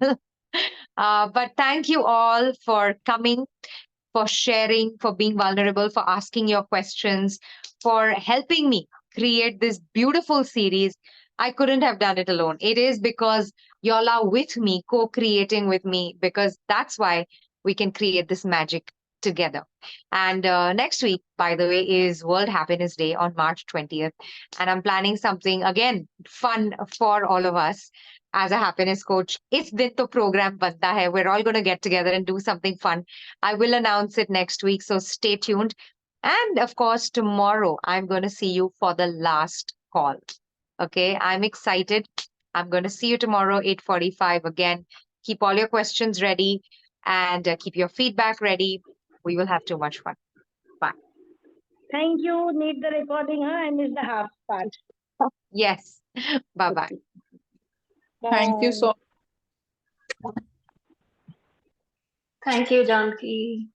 But thank you all for coming, for sharing, for being vulnerable, for asking your questions, for helping me create this beautiful series. I couldn't have done it alone. It is because y'all are with me, co creating with me, because that's why we can create this magic together. And next week, by the way, is World Happiness Day on March 20th. And I'm planning something again fun for all of us as a happiness coach. Is din to program banta hai. We're all going to get together and do something fun. I will announce it next week, so stay tuned. And of course, tomorrow I'm going to see you for the last call. Okay, I'm excited. I'm going to see you tomorrow, 8:45 again. Keep all your questions ready and keep your feedback ready. We will have too much fun. Bye. Thank you. Need the recording, huh? I missed the half part. Yes. Bye-bye. Thank you so Thank you, Janki.